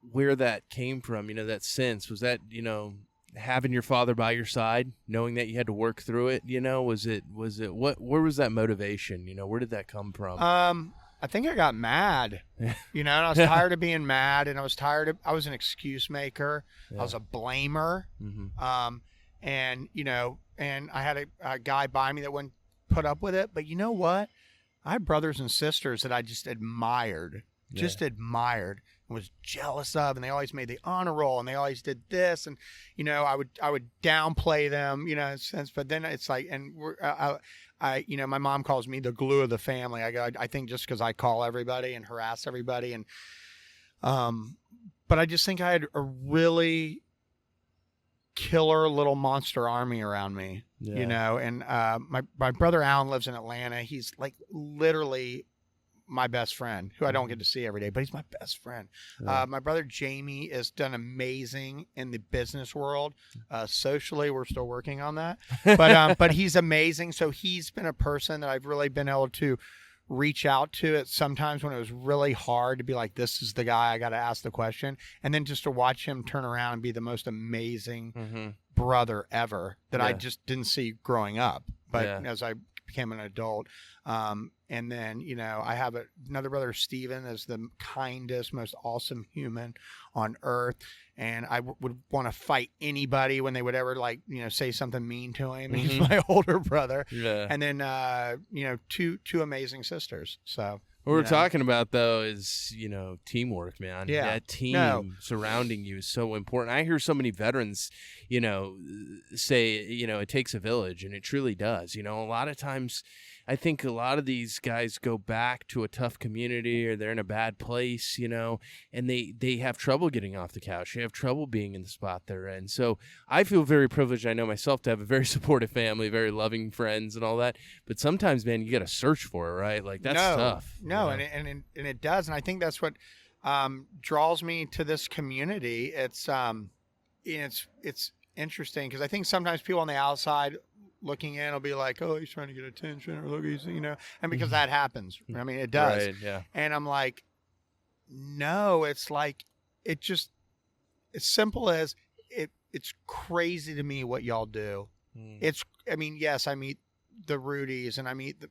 where that came from? You know, that sense, was that, you know, having your father by your side, knowing that you had to work through it, you know, where was that motivation? You know, where did that come from? I think I got mad, and I was tired of being mad, and I was an excuse maker. Yeah. I was a blamer. Mm-hmm. And I had a guy by me that wouldn't put up with it. But you know what? I had brothers and sisters that I just admired, and was jealous of, and they always made the honor roll, and they always did this, and I would downplay them, in a sense. But then it's like, and my mom calls me the glue of the family. I think just because I call everybody and harass everybody, and but I just think I had a really killer little monster army around me, and my brother Alan lives in Atlanta. He's like literally my best friend, who I don't get to see every day, but he's my best friend. Yeah. My brother Jamie has done amazing in the business world. Socially, we're still working on that, but he's amazing. So he's been a person that I've really been able to reach out to at sometimes when it was really hard to be like, this is the guy I got to ask the question, and then just to watch him turn around and be the most amazing brother ever that I just didn't see growing up, but as I became an adult. And then, I have another brother, Steven, is the kindest, most awesome human on earth. And I would want to fight anybody when they would ever say something mean to him. Mm-hmm. He's my older brother. Yeah. And then, two amazing sisters. So what we're talking about, though, is, teamwork, man. Yeah. That team surrounding you is so important. I hear so many veterans, say, it takes a village, and it truly does. A lot of times I think a lot of these guys go back to a tough community, or they're in a bad place, and they have trouble getting off the couch. They have trouble being in the spot they're in. So I feel very privileged, I know myself, to have a very supportive family, very loving friends and all that. But sometimes, man, you got to search for it, right? Like, that's tough. No, and it does. And I think that's what draws me to this community. It's interesting because I think sometimes people on the outside looking in will be like, oh, he's trying to get attention, or look, he's, and because that happens. I mean, it does. Right, yeah. And I'm like, no, it's like, it just, as simple as it's crazy to me what y'all do. Yes, I meet the Rudies, and I meet the,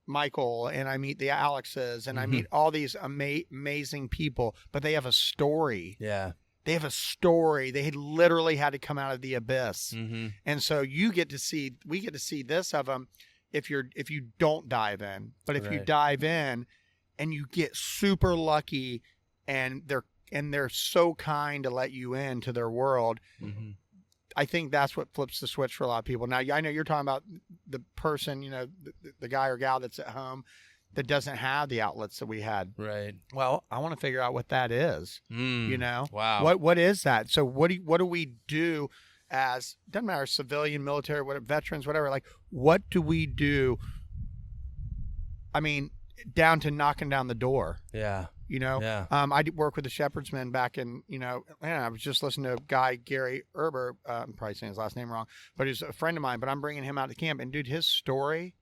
Michael, and I meet the Alexes, and I meet all these amazing people, but they have a story. Yeah. They have a story. They had literally had to come out of the abyss. Mm-hmm. And so we get to see this of them if you don't dive in. But if you dive in and you get super lucky, and they're so kind to let you into their world, I think that's what flips the switch for a lot of people. Now, I know you're talking about the person, the guy or gal that's at home that doesn't have the outlets that we had. Right. Well, I want to figure out what that is. Wow. What is that? So what do we do as, doesn't matter, civilian, military, whatever, veterans, whatever, like, what do we do? I mean, down to knocking down the door. Yeah. I did work with the Shepherd's Men back in, I was just listening to a guy, Gary Erber, I'm probably saying his last name wrong, but he's a friend of mine, but I'm bringing him out to camp, and dude, his story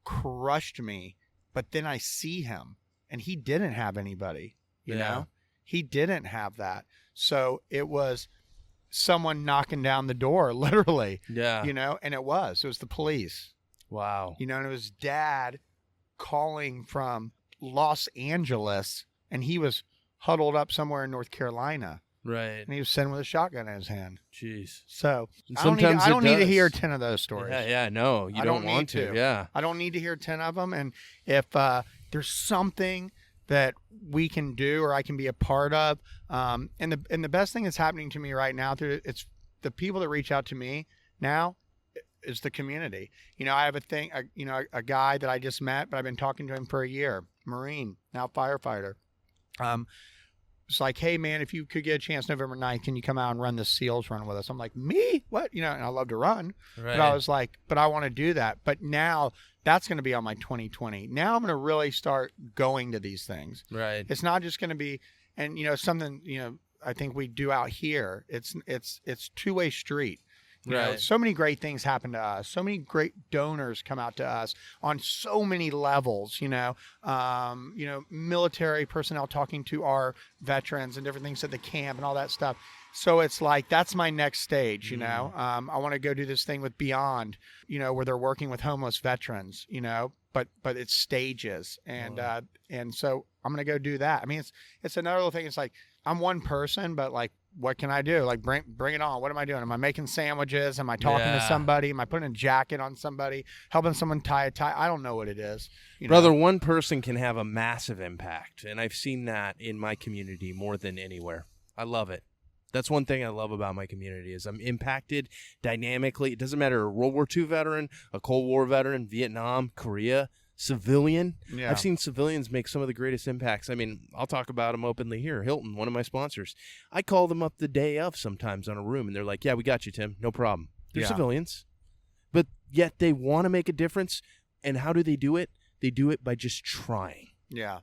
crushed me. But then I see him, and he didn't have anybody, you know, he didn't have that. So it was someone knocking down the door, literally, and it was the police. Wow. And it was Dad calling from Los Angeles, and he was huddled up somewhere in North Carolina. Right. And he was sitting with a shotgun in his hand. Jeez. So I don't need to hear 10 of those stories. No, you don't want to. Yeah. I don't need to hear 10 of them. And if there's something that we can do, or I can be a part of, and the best thing that's happening to me right now, it's the people that reach out to me now is the community. I have a guy that I just met, but I've been talking to him for a year, Marine, now firefighter. It's like, hey, man, if you could get a chance November 9th, can you come out and run the SEALs run with us? I'm like, me? What? And I love to run. Right. But I was like, but I want to do that. But now that's going to be on my 2020. Now I'm going to really start going to these things. Right. It's not just going to be, and, something, I think we do out here. It's two-way street. So many great things happen to us. So many great donors come out to us on so many levels, military personnel talking to our veterans and different things at the camp and all that stuff. So it's like, that's my next stage, I want to go do this thing with Beyond, where they're working with homeless veterans, but it's stages, and so I'm gonna go do that. I mean, it's another little thing. It's like I'm one person, but like, what can I do? Like, bring it on. What am I doing? Am I making sandwiches? Am I talking to somebody? Am I putting a jacket on somebody? Helping someone tie a tie? I don't know what it is. Brother, one person can have a massive impact, and I've seen that in my community more than anywhere. I love it. That's one thing I love about my community is I'm impacted dynamically. It doesn't matter, a World War II veteran, a Cold War veteran, Vietnam, Korea, civilian. Yeah. I've seen civilians make some of the greatest impacts. I mean, I'll talk about them openly here. Hilton, one of my sponsors. I call them up the day of sometimes on a room, and they're like, yeah, we got you, Tim. No problem. They're civilians, but yet they want to make a difference. And how do they do it? They do it by just trying. Yeah.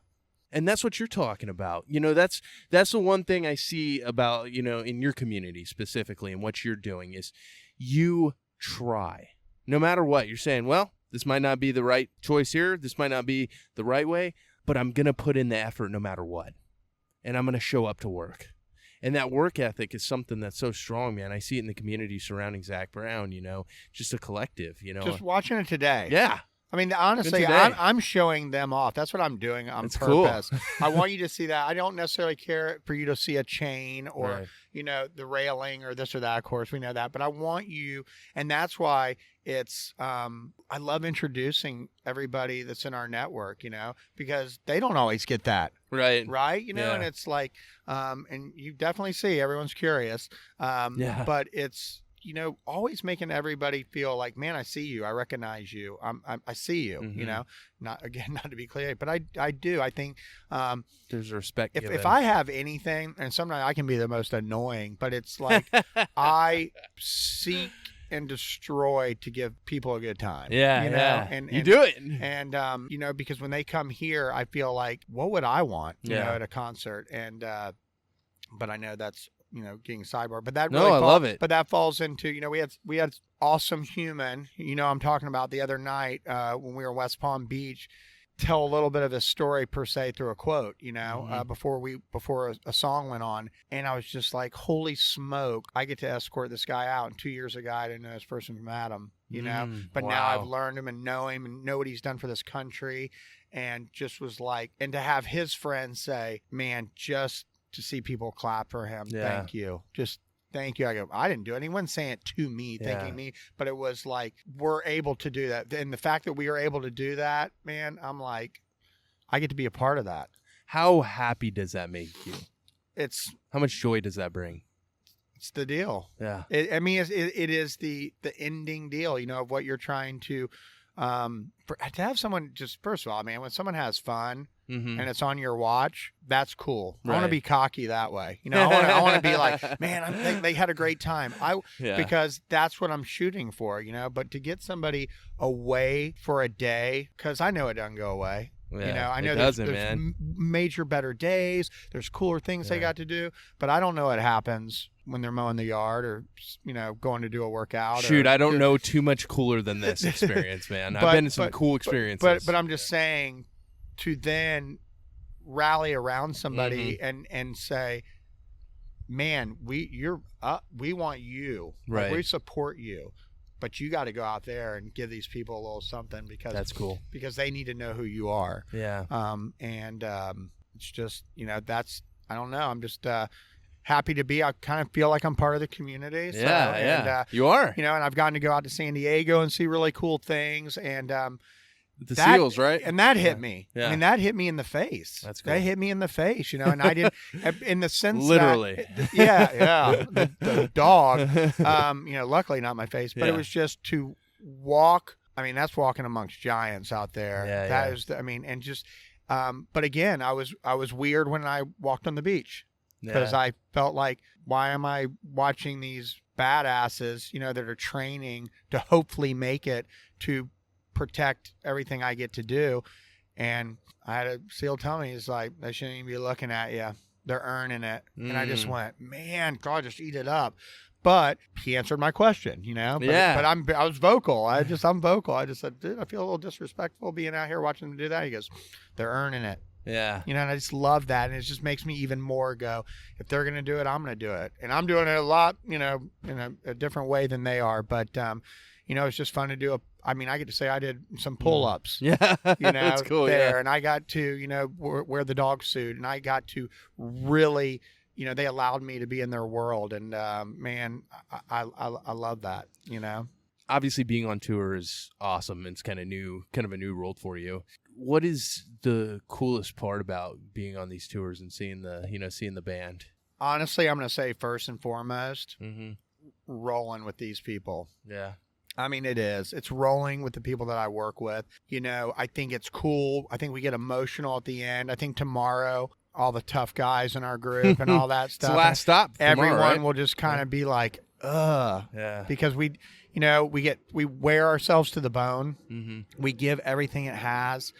And that's what you're talking about. That's the one thing I see about, in your community specifically and what you're doing is you try. No matter what, you're saying, well, this might not be the right choice here. This might not be the right way, but I'm going to put in the effort no matter what. And I'm going to show up to work. And that work ethic is something that's so strong, man. I see it in the community surrounding Zac Brown, just a collective, Just watching it today. Yeah. I mean, honestly, I'm showing them off. That's what I'm doing on purpose. Cool. I want you to see that. I don't necessarily care for you to see a chain or, the railing or this or that. Of course, we know that. But I want you, and that's why it's, I love introducing everybody that's in our network, because they don't always get that. Right. Right? And it's like, and you definitely see everyone's curious. But it's, always making everybody feel like, man, I see you, I recognize you, I see you, not to be clear, but I do. I think there's respect. If I have anything, and sometimes I can be the most annoying, but it's like I seek and destroy to give people a good time. And you do it. And because when they come here, I feel like, what would I want, at a concert? And but I know that's getting sidebar, but that really I love it. But that falls into, we had awesome human, I'm talking about the other night when we were in West Palm Beach, tell a little bit of his story per se through a quote, before a song went on. And I was just like, holy smoke, I get to escort this guy out. And 2 years ago, I didn't know this person from Adam, but now I've learned him and know him and know what he's done for this country. And just was like, and to have his friends say, man, just to see people clap for him. Thank you. Just thank you. I go, I didn't do it. He wasn't saying it to me, thanking me, but it was like, we're able to do that. And the fact that we are able to do that, man, I'm like, I get to be a part of that. How happy does that make you? How much joy does that bring? It's the deal. Yeah. It is the ending deal, of what you're trying to have someone just, first of all, man, when someone has fun, and it's on your watch, that's cool. I want to be cocky that way. I want to be like, man, they had a great time. Because that's what I'm shooting for, But to get somebody away for a day, because I know it doesn't go away. I know there's major better days. There's cooler things they got to do, but I don't know what happens when they're mowing the yard or, going to do a workout. Shoot, I don't know too much cooler than this experience, man. I've been in some cool experiences. But I'm just saying, to then rally around somebody and say, man, we want you. Right. Like, we support you. But you got to go out there and give these people a little something, because that's cool, because they need to know who you are. Yeah. It's just, that's, I don't know. I'm just happy to be. I kind of feel like I'm part of the community. So, And, you are. And I've gotten to go out to San Diego and see really cool things. And the seals, right? And that hit me. Yeah. I mean, that hit me in the face. That's cool. That hit me in the face, and I didn't, in the sense literally. That, the dog, luckily not my face, but it was just to walk. I mean, that's walking amongst giants out there. That is, and just, but again, I was weird when I walked on the beach, because I felt like, why am I watching these badasses, that are training to hopefully make it to protect everything I get to do? And I had a SEAL tell me, he's like, they shouldn't even be looking at you. They're earning it. And I just went, man, God, just eat it up. But he answered my question, But I was vocal. I'm vocal. I just said, dude, I feel a little disrespectful being out here watching them do that. He goes, they're earning it. Yeah. And I just love that. And it just makes me even more go, if they're going to do it, I'm going to do it. And I'm doing it a lot, in a different way than they are. But, it's just fun to do I mean, I get to say I did some pull-ups, Yeah, you know, that's cool. there, Yeah. and I got to, wear the dog suit, and I got to really, they allowed me to be in their world, and man, I love that, Obviously, being on tour is awesome. It's kind of a new world for you. What is the coolest part about being on these tours and seeing the band? Honestly, I'm going to say first and foremost, Mm-hmm. rolling with these people. Yeah. I mean, it is. It's rolling with the people that I work with. I think it's cool. I think we get emotional at the end. I think tomorrow, all the tough guys in our group and all that stuff. It's the last stop. Everyone tomorrow, right? will just kind of be like, ugh. Yeah. Because we wear ourselves to the bone. Mm-hmm. We give everything it has.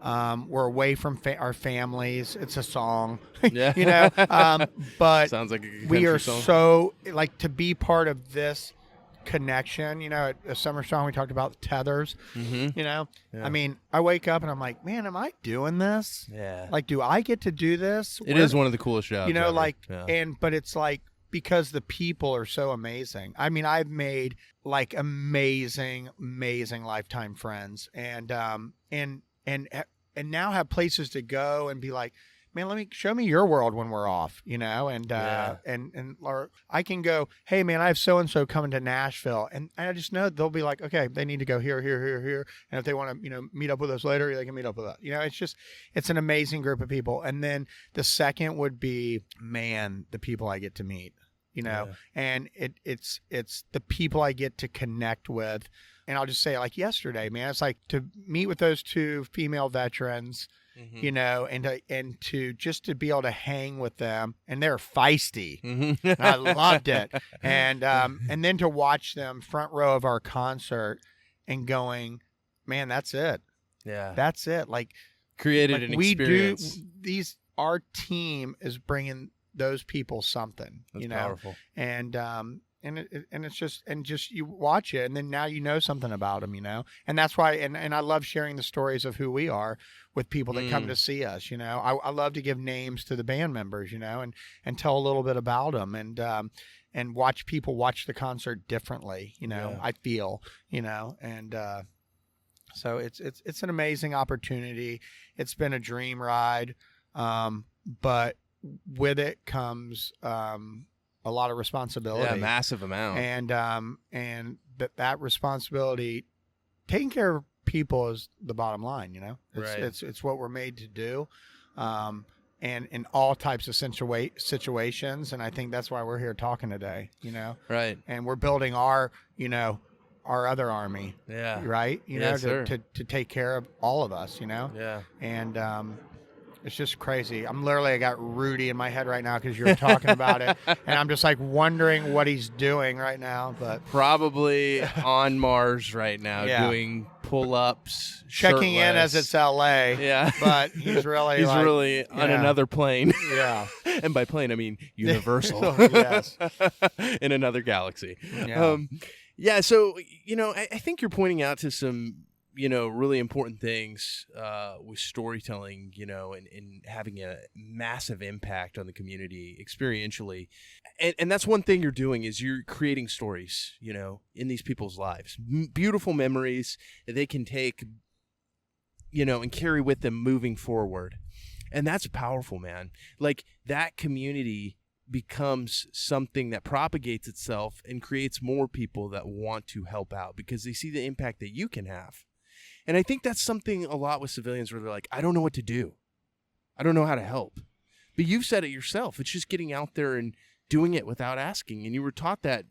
We're away from our families. It's a song, Yeah. but Sounds like a good we country are song. so like to be part of this connection. At a summer song we talked about tethers. Mm-hmm. Yeah. Yeah. I mean, I wake up and I'm like, man, am I doing this? Yeah. Like, do I get to do this? It is one of the coolest jobs. ever. Yeah. But it's like because the people are so amazing. I mean, I've made like amazing lifetime friends, and now have places to go and be like, man, show me your world when we're off, or I can go, hey man, I have so-and-so coming to Nashville, and I just know they'll be like, okay, they need to go here, and if they want to, meet up with us later, they can meet up with us. It's an amazing group of people. And then the second would be, man, the people I get to meet, and it's the people I get to connect with. And I'll just say, like yesterday, man, it's like to meet with those two female veterans, Mm-hmm. and to be able to hang with them, and they're feisty. Mm-hmm. And I loved it. And then to watch them front row of our concert and going, man, that's it. Yeah. That's it. Like Created an experience. Our team is bringing those people something, That's powerful. and it's just you watch it, and then now something about them, and that's why, and I love sharing the stories of who we are with people that come to see us. I love to give names to the band members, and tell a little bit about them, and watch people watch the concert differently. Yeah. I feel, and so it's an amazing opportunity. It's been a dream ride, but with it comes a lot of responsibility. Yeah, massive amount. And that responsibility, taking care of people is the bottom line. Right. It's what we're made to do, and in all types of situations. And I think that's why we're here talking today. Right. And we're building our other army. Yeah. Right. Yes, sir. To take care of all of us. Yeah. And it's just crazy. I got Rudy in my head right now because you're talking about it, and I'm just like wondering what he's doing right now. But probably on Mars right now, doing pull-ups, checking in shirtless. as it's LA. Yeah, but he's really on another plane. Yeah, and by plane I mean Universal. Yes, in another galaxy. Yeah. So I think you're pointing out to some really important things with storytelling, and having a massive impact on the community experientially. And that's one thing you're doing is you're creating stories, in these people's lives. Beautiful memories that they can take, and carry with them moving forward. And that's powerful, man. Like that community becomes something that propagates itself and creates more people that want to help out because they see the impact that you can have. And I think that's something a lot with civilians where they're like, I don't know what to do. I don't know how to help. But you've said it yourself. It's just getting out there and doing it without asking. And you were taught that,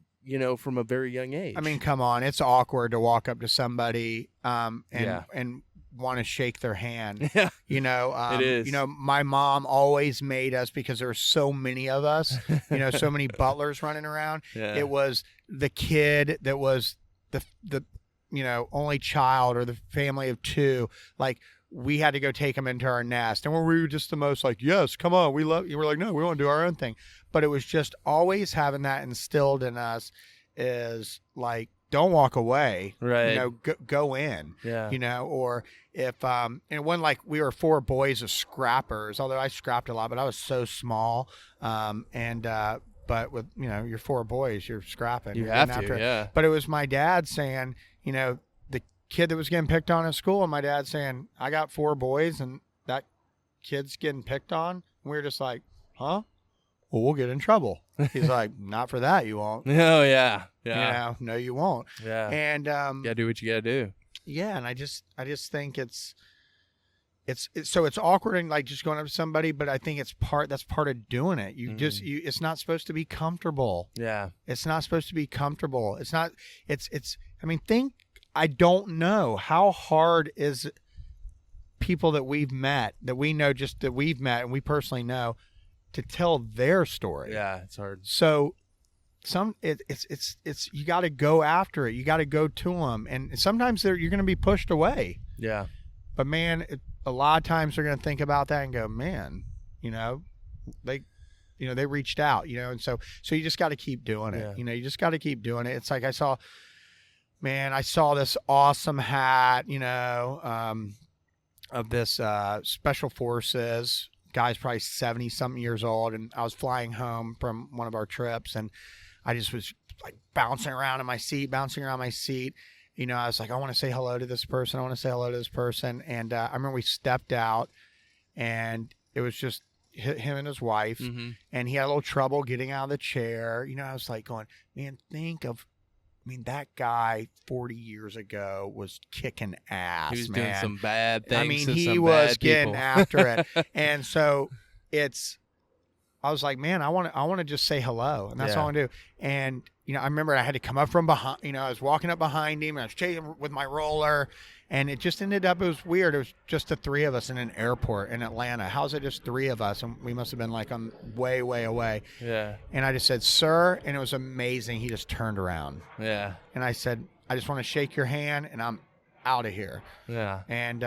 from a very young age. I mean, come on. It's awkward to walk up to somebody and want to shake their hand. Yeah. It is. My mom always made us, because there were so many of us, so many Butlers running around. Yeah. It was the kid that was the only child, or the family of two. Like, we had to go take them into our nest, and we were just the most like, yes, come on, we love you. We're like, no, we want to do our own thing. But it was just always having that instilled in us is like, don't walk away, right? Go in, yeah. Or if and when like we were 4 boys of scrappers, although I scrapped a lot, but I was so small, but with you're 4 boys, you're scrapping. You you're have getting to, after it. yeah. But it was my dad saying, kid that was getting picked on at school, and my dad saying, I got 4 boys and that kid's getting picked on. And we were just like, huh? Well, we'll get in trouble. He's like, not for that, you won't. Oh, yeah. You know, no, you won't. Yeah. And you gotta do what you gotta do. yeah, and I just think it's awkward and like just going up to somebody, but I think that's part of doing it. You just it's not supposed to be comfortable. Yeah. It's not supposed to be comfortable. It's not. I mean, I don't know how hard is people that we've met, that we know, just that we've met and we personally know, to tell their story. Yeah, it's hard. So it's you got to go after it. You got to go to them, and sometimes you're going to be pushed away. Yeah. But man, a lot of times they're going to think about that and go, man, they reached out, and so you just got to keep doing it. Yeah. You just got to keep doing it. It's like I saw this awesome hat, of this special forces guy's probably 70 something years old. And I was flying home from one of our trips and I just was like bouncing around my seat. I was like, I want to say hello to this person. And I remember we stepped out and it was just him and his wife. Mm-hmm. And he had a little trouble getting out of the chair. I was like going, man, that guy 40 years ago was kicking ass. He was doing some bad things. He was getting after it. And so I was like, man, I want to just say hello. And that's all I want to do. And, I remember I had to come up from behind, I was walking up behind him and I was chasing with my roller. And it just ended up, it was weird. It was just the 3 of us in an airport in Atlanta. How's it just 3 of us? And we must have been like on way, way away. Yeah. And I just said, sir. And it was amazing. He just turned around. Yeah. And I said, I just want to shake your hand and I'm out of here. Yeah. And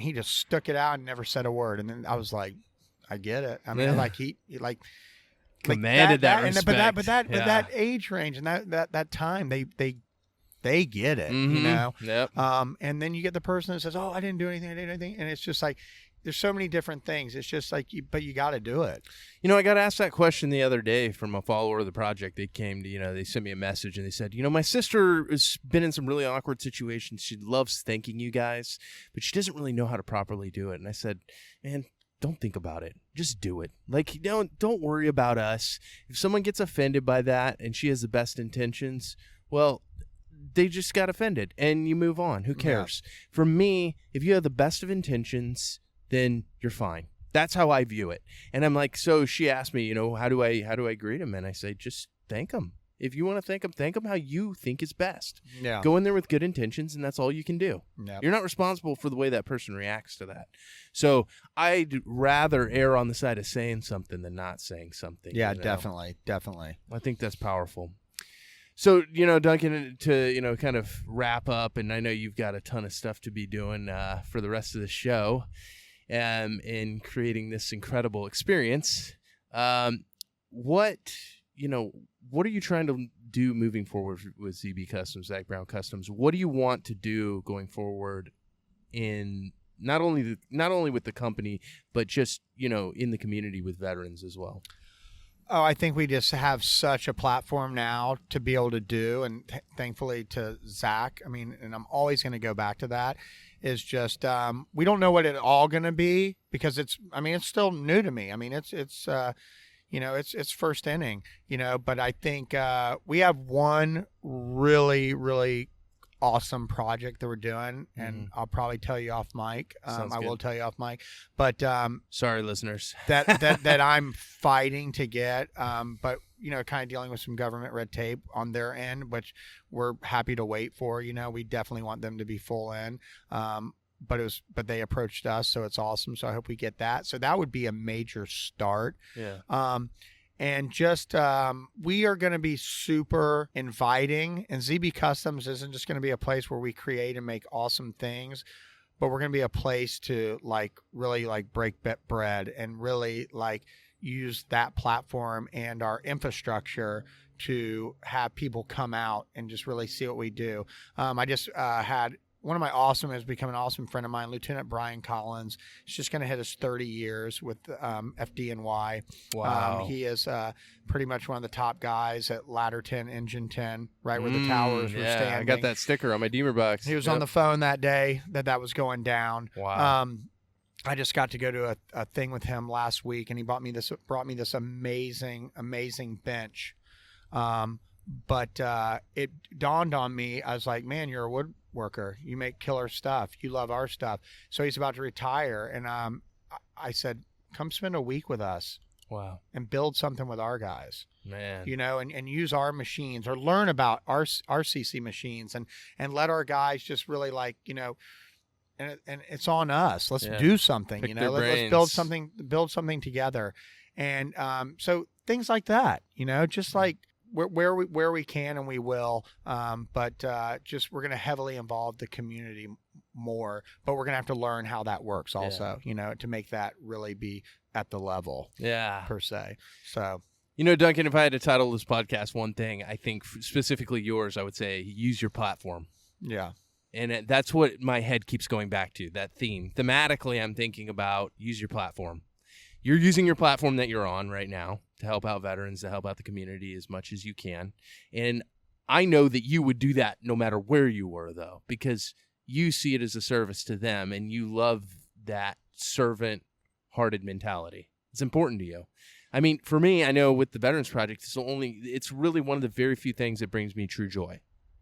he just stuck it out and never said a word. And then I was like, I get it. I mean, he commanded that respect. But that age range and that time, they get it, Mm-hmm. Yep. And then you get the person that says, oh, I didn't do anything. And it's just like, there's so many different things. It's just like, but you got to do it. I got asked that question the other day from a follower of the project. They came to, they sent me a message and they said, my sister has been in some really awkward situations. She loves thanking you guys, but she doesn't really know how to properly do it. And I said, man, don't think about it. Just do it. Like, don't worry about us. If someone gets offended by that and she has the best intentions, well, they just got offended and you move on. Who cares? Yeah. For me, if you have the best of intentions, then you're fine. That's how I view it. And I'm like, so she asked me, how do I greet him? And I say, just thank him. If you want to thank him how you think is best. Yeah. Go in there with good intentions, and that's all you can do. Yep. You're not responsible for the way that person reacts to that. So I'd rather err on the side of saying something than not saying something. Yeah, definitely. I think that's powerful. So, Duncan, to, kind of wrap up, and I know you've got a ton of stuff to be doing for the rest of the show in creating this incredible experience. What are you trying to do moving forward with ZB Customs, Zac Brown Customs? What do you want to do going forward in not only with the company, but just, in the community with veterans as well? Oh, I think we just have such a platform now to be able to do, and thankfully to Zac, and I'm always going to go back to that, is just we don't know what it's all going to be because it's still new to me. It's first inning, but I think we have one really, really awesome project that we're doing, and I'll probably tell you off mic. I will tell you off mic, but sorry, listeners, that I'm fighting to get, but kind of dealing with some government red tape on their end, which we're happy to wait for. We definitely want them to be full in. But they approached us, so it's awesome. So I hope we get that. So that would be a major start. Yeah. And just we are going to be super inviting, and ZB Customs isn't just going to be a place where we create and make awesome things, but we're going to be a place to really break bread and really use that platform and our infrastructure to have people come out and just really see what we do. I just had one of my awesome has become an awesome friend of mine, Lieutenant Brian Collins. He's just going to hit his 30 years with FDNY. Wow. He is pretty much one of the top guys at Ladder 10, Engine 10, right where the towers were standing. I got that sticker on my Deemer box. He was on the phone that day that was going down. Wow. I just got to go to a thing with him last week, and he brought me this amazing bench. But it dawned on me, I was like, man, you're a woodworker. You make killer stuff. You love our stuff. So he's about to retire. And I said, come spend a week with us. Wow. And build something with our guys. Man. And use our machines, or learn about our CC machines, and let our guys just really and it's on us. Let's do something, Pick let's build something together. And so things like that, just like where we can, and we will, but just we're going to heavily involve the community more, but we're going to have to learn how that works also, to make that really be at the level per se. So, Duncan, if I had to title this podcast one thing, I think specifically yours, I would say use your platform. Yeah. And that's what my head keeps going back to, that theme. Thematically, I'm thinking about use your platform. You're using your platform that you're on right now to help out veterans, to help out the community as much as you can. And I know that you would do that no matter where you were, though, because you see it as a service to them, and you love that servant-hearted mentality. It's important to you. I mean, for me, I know with the Veterans Project, it's really one of the very few things that brings me true joy,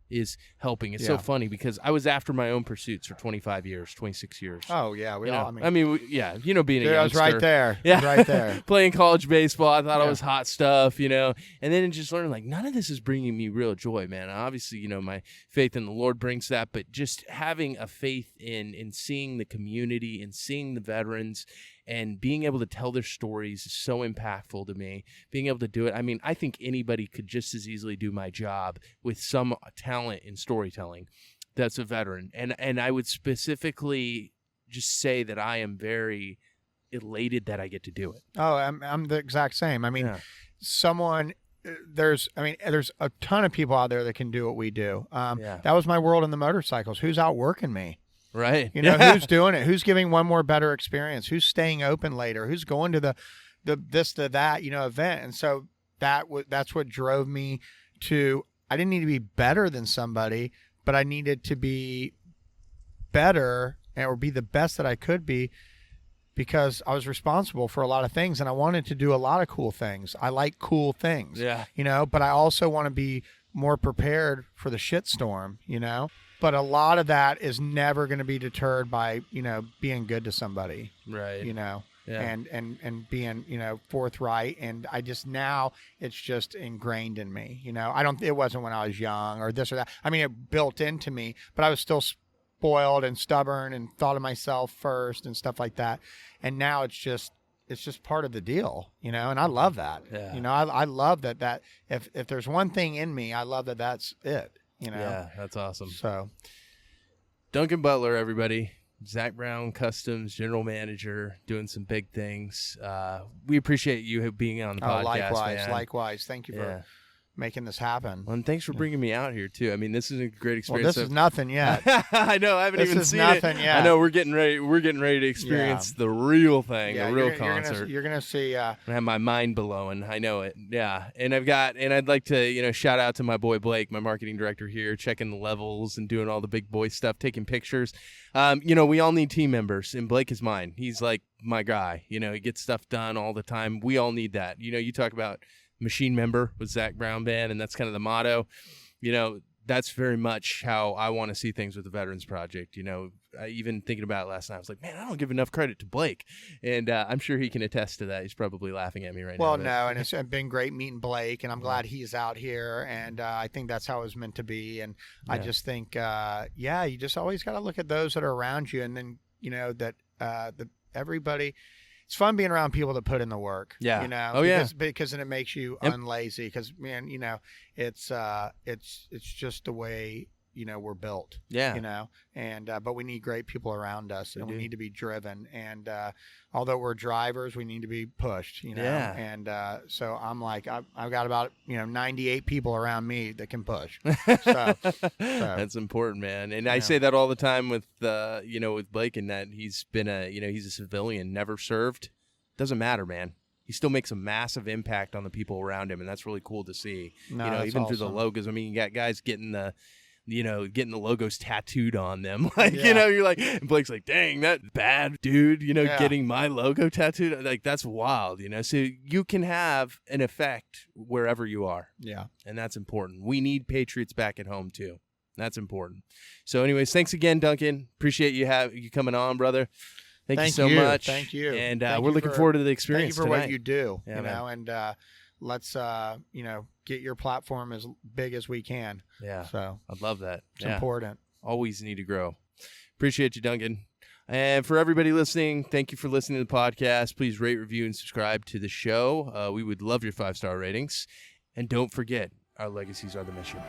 is helping. It's so funny because I was after my own pursuits for 25 years, 26 years. Oh, yeah. Being a youngster. I was right there. Yeah. Right there. Playing college baseball, I thought it was hot stuff, and then just learning, none of this is bringing me real joy, man. Obviously, my faith in the Lord brings that, but just having a faith in seeing the community and seeing the veterans and being able to tell their stories is so impactful to me. Being able to do it, I think anybody could just as easily do my job with some talent in storytelling that's a veteran. And I would specifically just say that I am very elated that I get to do it. Oh, I'm the exact same. There's a ton of people out there that can do what we do. That was my world in the motorcycles. Who's outworking me? Right. Who's doing it? Who's giving one more better experience? Who's staying open later? Who's going to the that, event? And so that's what drove me to, I didn't need to be better than somebody, but I needed to be better or be the best that I could be, because I was responsible for a lot of things and I wanted to do a lot of cool things. I like cool things, but I also want to be more prepared for the shitstorm, But a lot of that is never going to be deterred by, being good to somebody. Right. And being, forthright. And I just, now it's just ingrained in me. It wasn't when I was young or this or that. It built into me, but I was still spoiled and stubborn and thought of myself first and stuff like that. And now it's just part of the deal, and I love that. Yeah. I love that if there's one thing in me, I love that that's it. Yeah, that's awesome. So, Duncan Butler, everybody, Zac Brown Customs General Manager, doing some big things. We appreciate you being on the podcast. Likewise. Thank you for making this happen. Well, and thanks for bringing me out here too. This is a great experience. Well, this is nothing yet. I know. I haven't even seen it. Yet. I know. We're getting ready. We're getting ready to experience the real thing, the real concert. You're gonna see. I have my mind blowing. I know it. Yeah. And I'd like to, shout out to my boy Blake, my marketing director here, checking the levels and doing all the big boy stuff, taking pictures. We all need team members, and Blake is mine. He's like my guy. He gets stuff done all the time. We all need that. You talk about machine member with Zac Brown Band, and that's kind of the motto. That's very much how I want to see things with the Veterans Project. I even thinking about it last night, I was like, man, I don't give enough credit to Blake, and I'm sure he can attest to that. He's probably laughing at me right now. Well, no, and it's been great meeting Blake, and I'm glad he's out here, and I think that's how it was meant to be. And I just think, you just always got to look at those that are around you, and then everybody. It's fun being around people that put in the work. Yeah. Because then it makes you unlazy. Because man, it's just the way we're built. Yeah. And but we need great people around us, and we do. need to be driven. And although we're drivers, we need to be pushed. Yeah. And so I'm like, I've got about 98 people around me that can push. So That's important, man. And I Yeah. say that all the time with with Blake, in that he's been he's a civilian, never served. Doesn't matter, man. He still makes a massive impact on the people around him, and that's really cool to see. No, that's even through the awesome. logos. I mean, you got guys getting the logos tattooed on them. Like, Yeah. you're like, and Blake's like, dang, that bad dude, Yeah. getting my logo tattooed. Like, that's wild, So you can have an effect wherever you are. Yeah. And that's important. We need Patriots back at home too. That's important. So anyways, thanks again, Duncan. Appreciate you coming on, brother. Thank you so much. Thank you. And Thank we're you looking for- forward to the Thank you experience for tonight. what you do, Yeah, man. and let's get your platform as big as we can. Yeah. So I'd love that. it's important. Always need to grow. Appreciate you, Duncan. And for everybody listening, thank you for listening to the podcast. Please rate, review, and subscribe to the show. We would love your 5-star ratings. And don't forget, our legacies are the mission.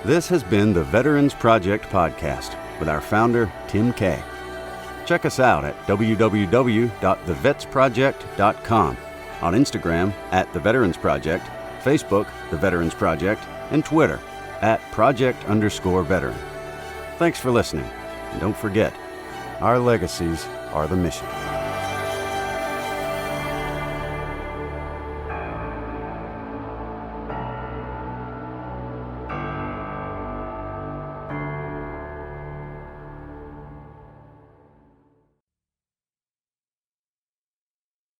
This has been the Veterans Project Podcast with our founder, Tim Kay. Check us out at www.thevetsproject.com, on Instagram @The Veterans Project, Facebook, The Veterans Project, and Twitter @Project_Veteran. Thanks for listening, and don't forget, our legacies are the mission.